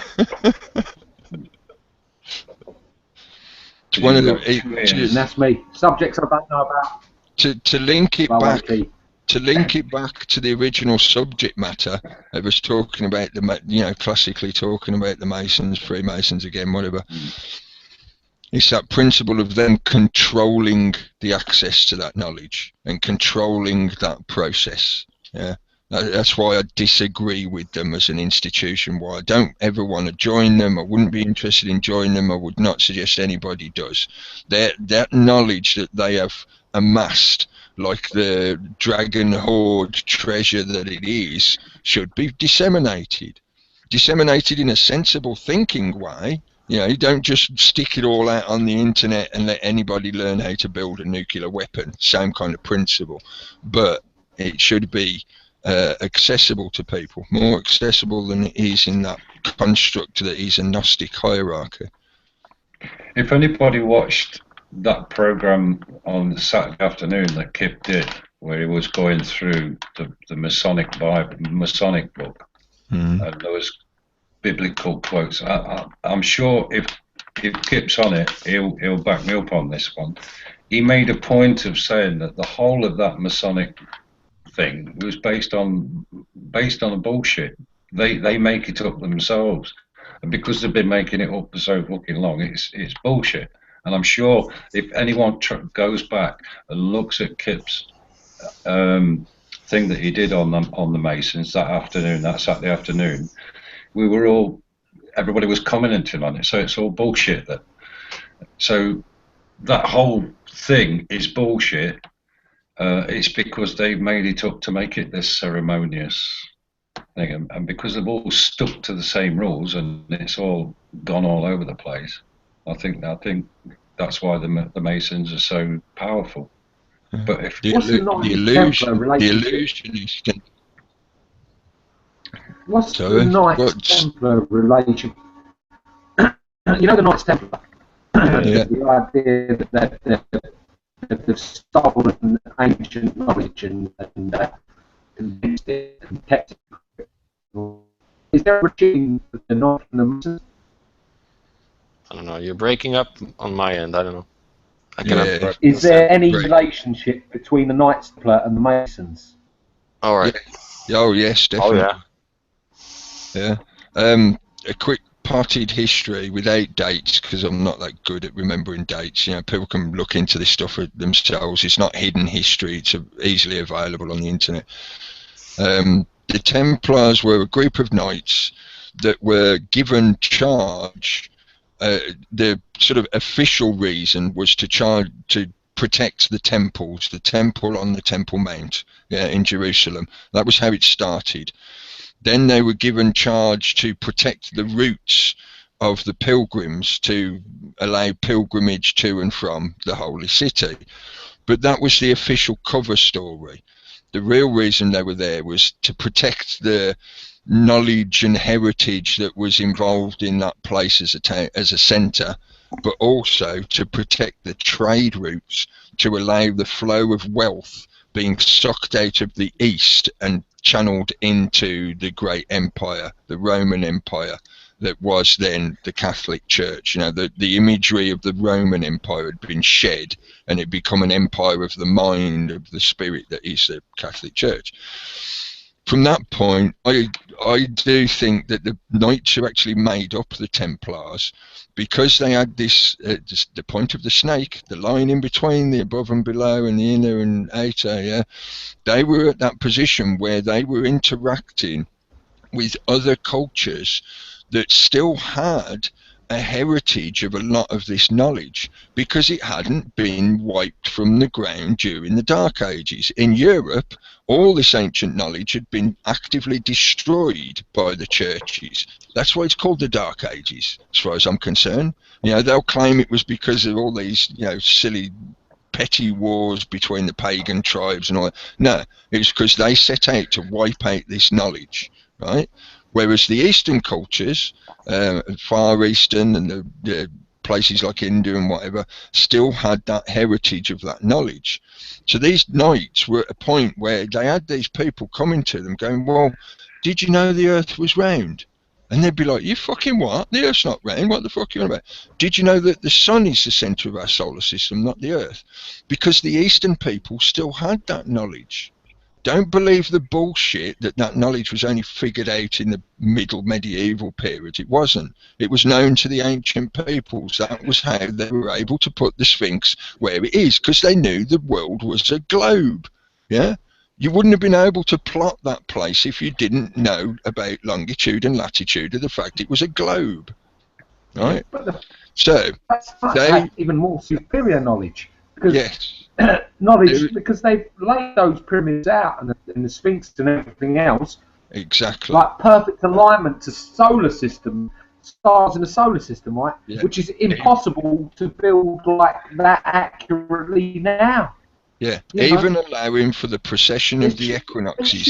It's one of the.
That's me. Subjects I don't know about.
To link it back. To link it back to the original subject matter, I was talking about classically talking about the Masons, Freemasons again, whatever. It's that principle of them controlling the access to that knowledge and controlling that process. Yeah, that's why I disagree with them as an institution. Why I don't ever want to join them. I wouldn't be interested in joining them. I would not suggest anybody does. That knowledge that they have amassed, like the dragon hoard treasure that it is, should be disseminated in a sensible thinking way. You don't just stick it all out on the internet and let anybody learn how to build a nuclear weapon. Same kind of principle, but it should be accessible to people, more accessible than it is in that construct that is a Gnostic hierarchy.
If anybody watched that program on Saturday afternoon that Kip did, where he was going through the Masonic Bible, Masonic book, and there was biblical quotes. I'm sure if Kip's on it, he'll back me up on this one. He made a point of saying that the whole of that Masonic thing was based on a bullshit. They make it up themselves, and because they've been making it up for so fucking long, it's bullshit. And I'm sure if anyone goes back and looks at Kip's thing that he did on the Masons that Saturday afternoon, everybody was commenting on it. So it's all bullshit. So that whole thing is bullshit. It's because they've made it up to make it this ceremonious thing, and because they've all stuck to the same rules, and it's all gone all over the place. I think that's why the Masons are so powerful. But if
what's the Knights Templar relationship? What's the Knights Templar relation? You know the Knights Templar. The idea that they've stolen ancient knowledge and convinced it and kept it. Is there a regime for the Knights and the Masons?
I don't know. You're breaking up on my end. I don't know.
Is there any relationship between the Knights Templar and the Masons?
All right.
Yeah. Oh yes, definitely.
Oh
yeah. Yeah. A quick potted history without dates, because I'm not that good at remembering dates. You know, people can look into this stuff for themselves. It's not hidden history. It's easily available on the internet. The Templars were a group of knights that were given charge. The sort of official reason was to protect the temples, the temple on the Temple Mount, in Jerusalem. That was how it started. Then they were given charge to protect the routes of the pilgrims, to allow pilgrimage to and from the holy city. But that was the official cover story. The real reason they were there was to protect the knowledge and heritage that was involved in that place as a centre, but also to protect the trade routes, to allow the flow of wealth being sucked out of the east and channeled into the great empire, the Roman Empire, that was then the Catholic Church. You know, the imagery of the Roman Empire had been shed, and it become an empire of the mind, of the spirit that is the Catholic Church. From that point, I do think that the Knights who actually made up the Templars, because they had this, the point of the snake, the line in between the above and below and the inner and outer, they were at that position where they were interacting with other cultures that still had a heritage of a lot of this knowledge, because it hadn't been wiped from the ground during the Dark Ages. In Europe, all this ancient knowledge had been actively destroyed by the churches. That's why it's called the Dark Ages, as far as I'm concerned. You know, they'll claim it was because of all these, you know, silly petty wars between the pagan tribes and all that. No, it was because they set out to wipe out this knowledge, right? Whereas the Eastern cultures, Far Eastern and the places like India and whatever, still had that heritage of that knowledge. So these knights were at a point where they had these people coming to them going, well, did you know the earth was round? And they'd be like, you fucking what? The earth's not round. What the fuck are you on about? Did you know that the sun is the centre of our solar system, not the earth? Because the Eastern people still had that knowledge. Don't believe the bullshit that knowledge was only figured out in the middle medieval period. It wasn't. It was known to the ancient peoples. That was how they were able to put the Sphinx where it is, because they knew the world was a globe. Yeah? You wouldn't have been able to plot that place if you didn't know about longitude and latitude of the fact it was a globe. Right? So
they even more superior knowledge. Because
yes.
Knowledge, because they've laid those pyramids out and the Sphinx and everything else.
Exactly.
Like perfect alignment to solar system, stars in the solar system, right? Yeah. Which is impossible to build like that accurately now.
Yeah, even allowing for the precession of the equinoxes.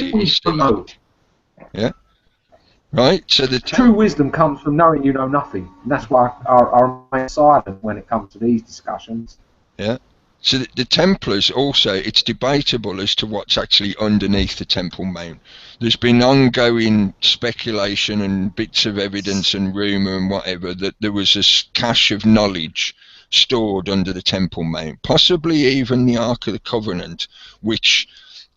Yeah. Right, so the
true wisdom comes from knowing you know nothing. And that's why I remain silent when it comes to these discussions.
Yeah. So the Templars also, it's debatable as to what's actually underneath the Temple Mount. There's been ongoing speculation and bits of evidence and rumour and whatever that there was a cache of knowledge stored under the Temple Mount, possibly even the Ark of the Covenant, which,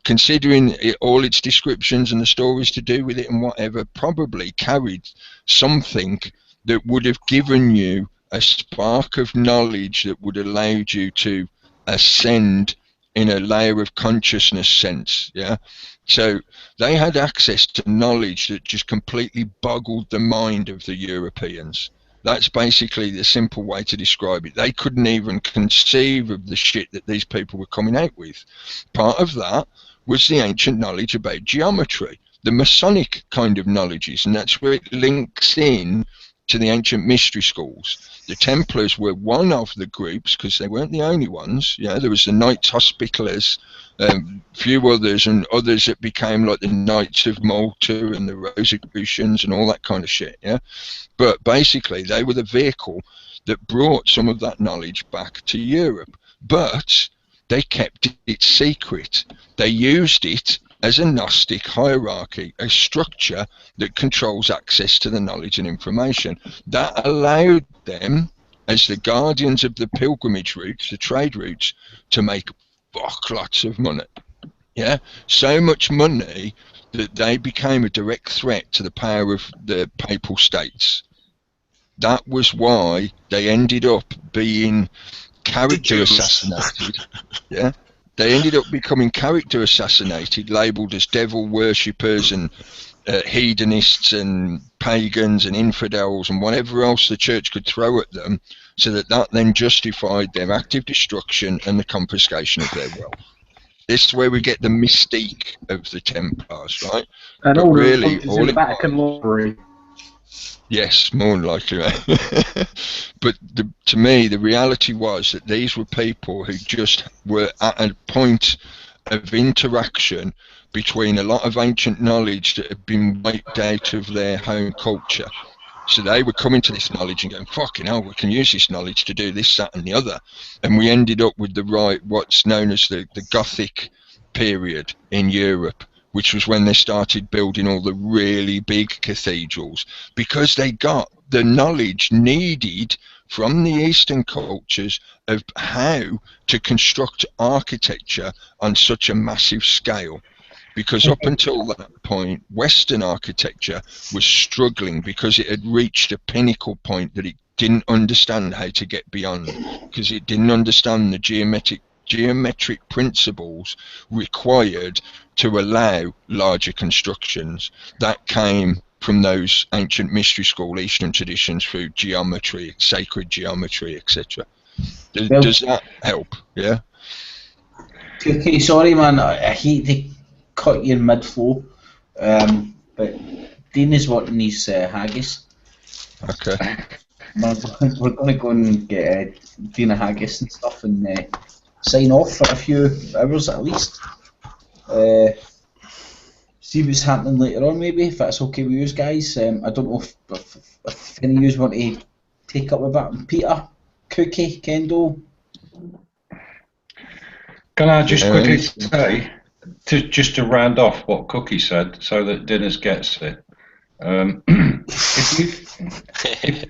considering all its descriptions and the stories to do with it and whatever, probably carried something that would have given you a spark of knowledge that would have allowed you to ascend in a layer of consciousness sense. Yeah, so they had access to knowledge that just completely boggled the mind of the Europeans. That's basically the simple way to describe it. They couldn't even conceive of the shit that these people were coming out with. Part of that was the ancient knowledge about geometry, the Masonic kind of knowledges, and that's where it links in to the ancient mystery schools. The Templars were one of the groups, because they weren't the only ones. Yeah, there was the Knights Hospitallers, few others, and others that became like the Knights of Malta and the Rosicrucians and all that kind of shit. Yeah, but basically they were the vehicle that brought some of that knowledge back to Europe. But they kept it secret. They used it as a Gnostic hierarchy, a structure that controls access to the knowledge and information. That allowed them, as the guardians of the pilgrimage routes, the trade routes, to make lots of money. Yeah, so much money that they became a direct threat to the power of the Papal States. That was why they ended up being character assassinated. Yeah, they ended up becoming character assassinated, labelled as devil worshippers and hedonists and pagans and infidels and whatever else the church could throw at them, so that then justified their active destruction and the confiscation of their wealth. This is where we get the mystique of the Templars, right?
And
but
all
really,
all in the Vatican library.
Yes, more than likely. But to me, the reality was that these were people who just were at a point of interaction between a lot of ancient knowledge that had been wiped out of their home culture. So they were coming to this knowledge and going, fucking hell, we can use this knowledge to do this, that and the other. And we ended up with what's known as the Gothic period in Europe, which was when they started building all the really big cathedrals, because they got the knowledge needed from the Eastern cultures of how to construct architecture on such a massive scale. Because up until that point, Western architecture was struggling because it had reached a pinnacle point that it didn't understand how to get beyond, because it didn't understand the geometric principles required to allow larger constructions. That came from those ancient mystery school Eastern traditions through geometry, sacred geometry, etc. Does that help? Yeah.
Okay, sorry, man. I hate to cut you in mid-flow, but Dean is wanting his haggis.
Okay.
We're going to go and get Dean a haggis and stuff and sign off for a few hours at least. See what's happening later on, maybe, if that's okay with you guys. I don't know if any of you want to take up a bit. Peter, Cookie, Kendall.
Can I just quickly say, just to round off what Cookie said, so that Dinners gets it. If you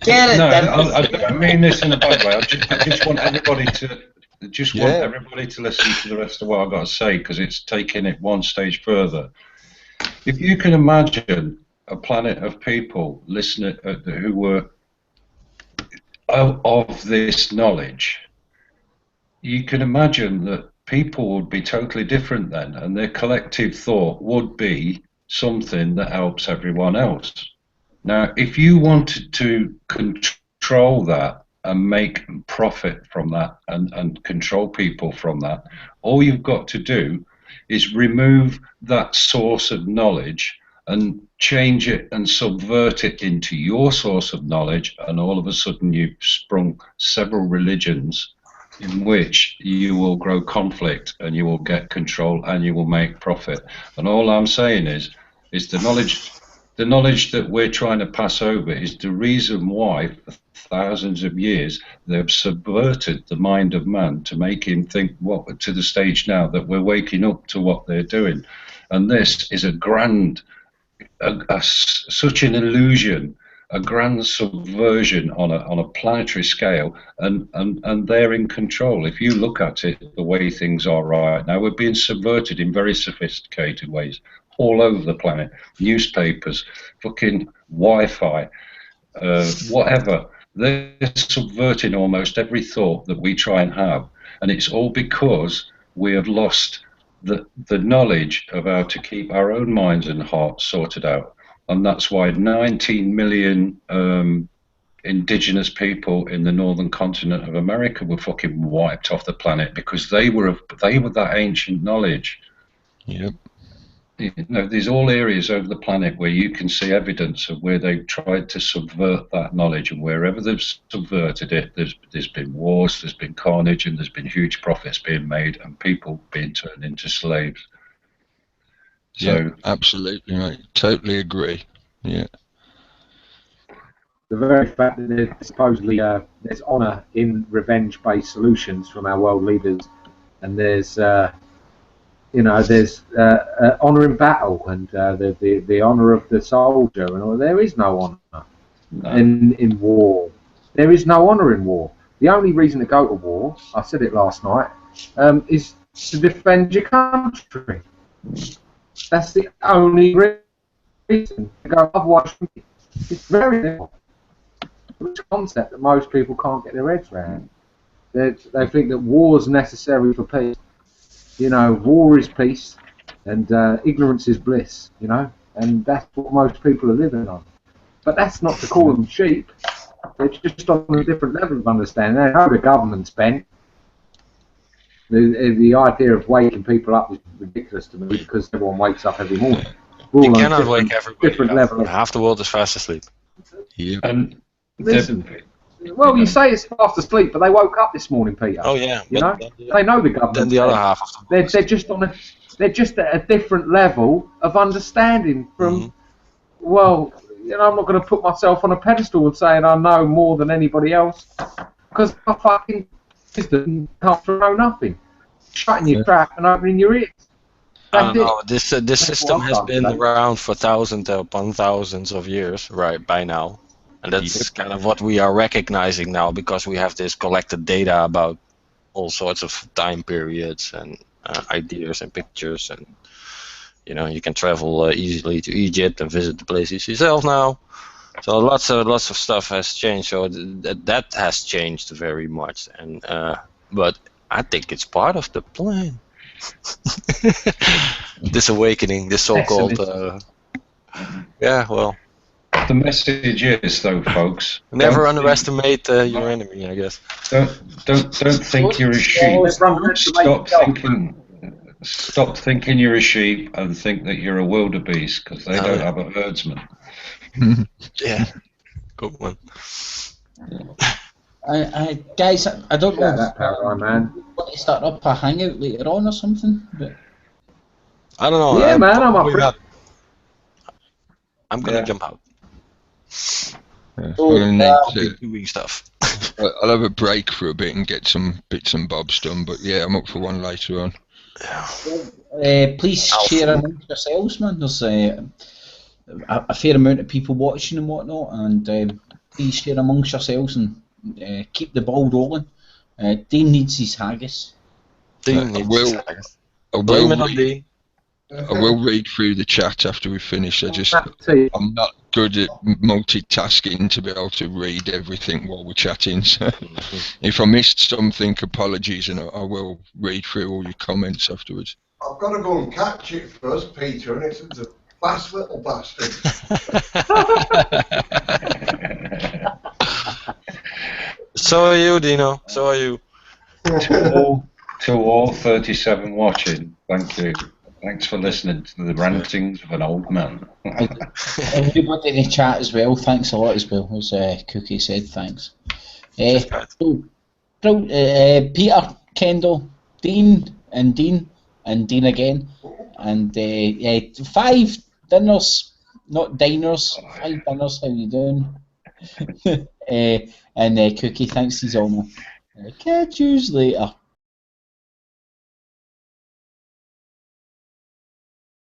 Get it,
no, I don't mean this in a bad way. I just want everybody to listen to the rest of what I've got to say, because it's taking it one stage further. If you can imagine a planet of people listening who were of this knowledge, you can imagine that people would be totally different then, and their collective thought would be something that helps everyone else. Now, if you wanted to control that and make profit from that and control people from that, all you've got to do is remove that source of knowledge and change it and subvert it into your source of knowledge, and all of a sudden you've sprung several religions in which you will grow conflict and you will get control and you will make profit. And all I'm saying is the knowledge that we're trying to pass over is the reason why for thousands of years they've subverted the mind of man to make him think to the stage now that we're waking up to what they're doing. And this is such an illusion, a grand subversion on a planetary scale, and they're in control. If you look at it the way things are right now, we're being subverted in very sophisticated ways all over the planet. Newspapers, fucking Wi-Fi, whatever. They're subverting almost every thought that we try and have, and it's all because we have lost the knowledge of how to keep our own minds and hearts sorted out. And that's why 19 million indigenous people in the northern continent of America were fucking wiped off the planet because they were that ancient knowledge.
Yep.
You know, there's all areas over the planet where you can see evidence of where they've tried to subvert that knowledge, and wherever they've subverted it, there's been wars, there's been carnage, and there's been huge profits being made, and people being turned into slaves. So,
yeah, absolutely, mate. Totally agree. Yeah.
The very fact that there's supposedly there's honour in revenge-based solutions from our world leaders, and there's there's honour in battle, and the honour of the soldier, and all. There is no honour in war. There is no honour in war. The only reason to go to war, I said it last night, is to defend your country. That's the only reason to go. Otherwise, it's very simple. It's a concept that most people can't get their heads around. They think that war is necessary for peace. You know, war is peace, and ignorance is bliss. You know, and that's what most people are living on. But that's not to call them sheep. They're just on a different level of understanding. They know the government's bent. The idea of waking people up is ridiculous to me because everyone wakes up every morning.
You cannot wake everybody
different
up.
level of,
Half the world is fast asleep.
Yeah.
and
listen. Well, you say it's fast asleep, but they woke up this morning, Peter.
Oh yeah,
You know, they know the government.
Then the other half of the
they're just on a, they're just at a different level of understanding from. Well, you know, I'm not going to put myself on a pedestal and saying I know more than anybody else, because I fucking wisdom comes from know nothing. Shutting your trap and opening your ears.
I don't know. This system has been around for thousands upon thousands of years, right? By now. And that's kind of what we are recognizing now, because we have this collected data about all sorts of time periods and ideas and pictures, and you know, you can travel easily to Egypt and visit the places yourself now. So lots of stuff has changed. So that has changed very much, and but I think it's part of the plan. This awakening, this so-called yeah, well.
The message is, though, folks.
Never underestimate your enemy, I guess.
Don't think you're a sheep. Stop thinking you're a sheep and think that you're a wildebeest, because they don't have a herdsman.
Yeah, good one.
Guys, I don't know.
That power, man.
Want to start up a hangout later on or something? But
I don't know.
Yeah, man, I'm up for it.
I'm gonna jump out.
Yeah, I'll
be doing stuff.
I'll have a break for a bit and get some bits and bobs done, but yeah, I'm up for one later on.
Please share amongst yourselves, man. There's a fair amount of people watching and whatnot, and please share amongst yourselves and keep the ball rolling. Dean needs his haggis.
I will read through the chat after we finish. I'm not good at multitasking to be able to read everything while we're chatting. So if I missed something, apologies, and I will read through all your comments afterwards.
I've got to go and catch it first, Peter, and it's a fast little bastard.
So are you, Dino. So are you.
To all 37 watching, thank you. Thanks for listening to the rantings of an old man.
Everybody in the chat as well, thanks a lot as well, as Cookie said, thanks. Peter, Kendall, Dean again, and 5 dinners, not diners, 5 dinners, how you doing? And Cookie, thanks to Zoma. Catch yous later.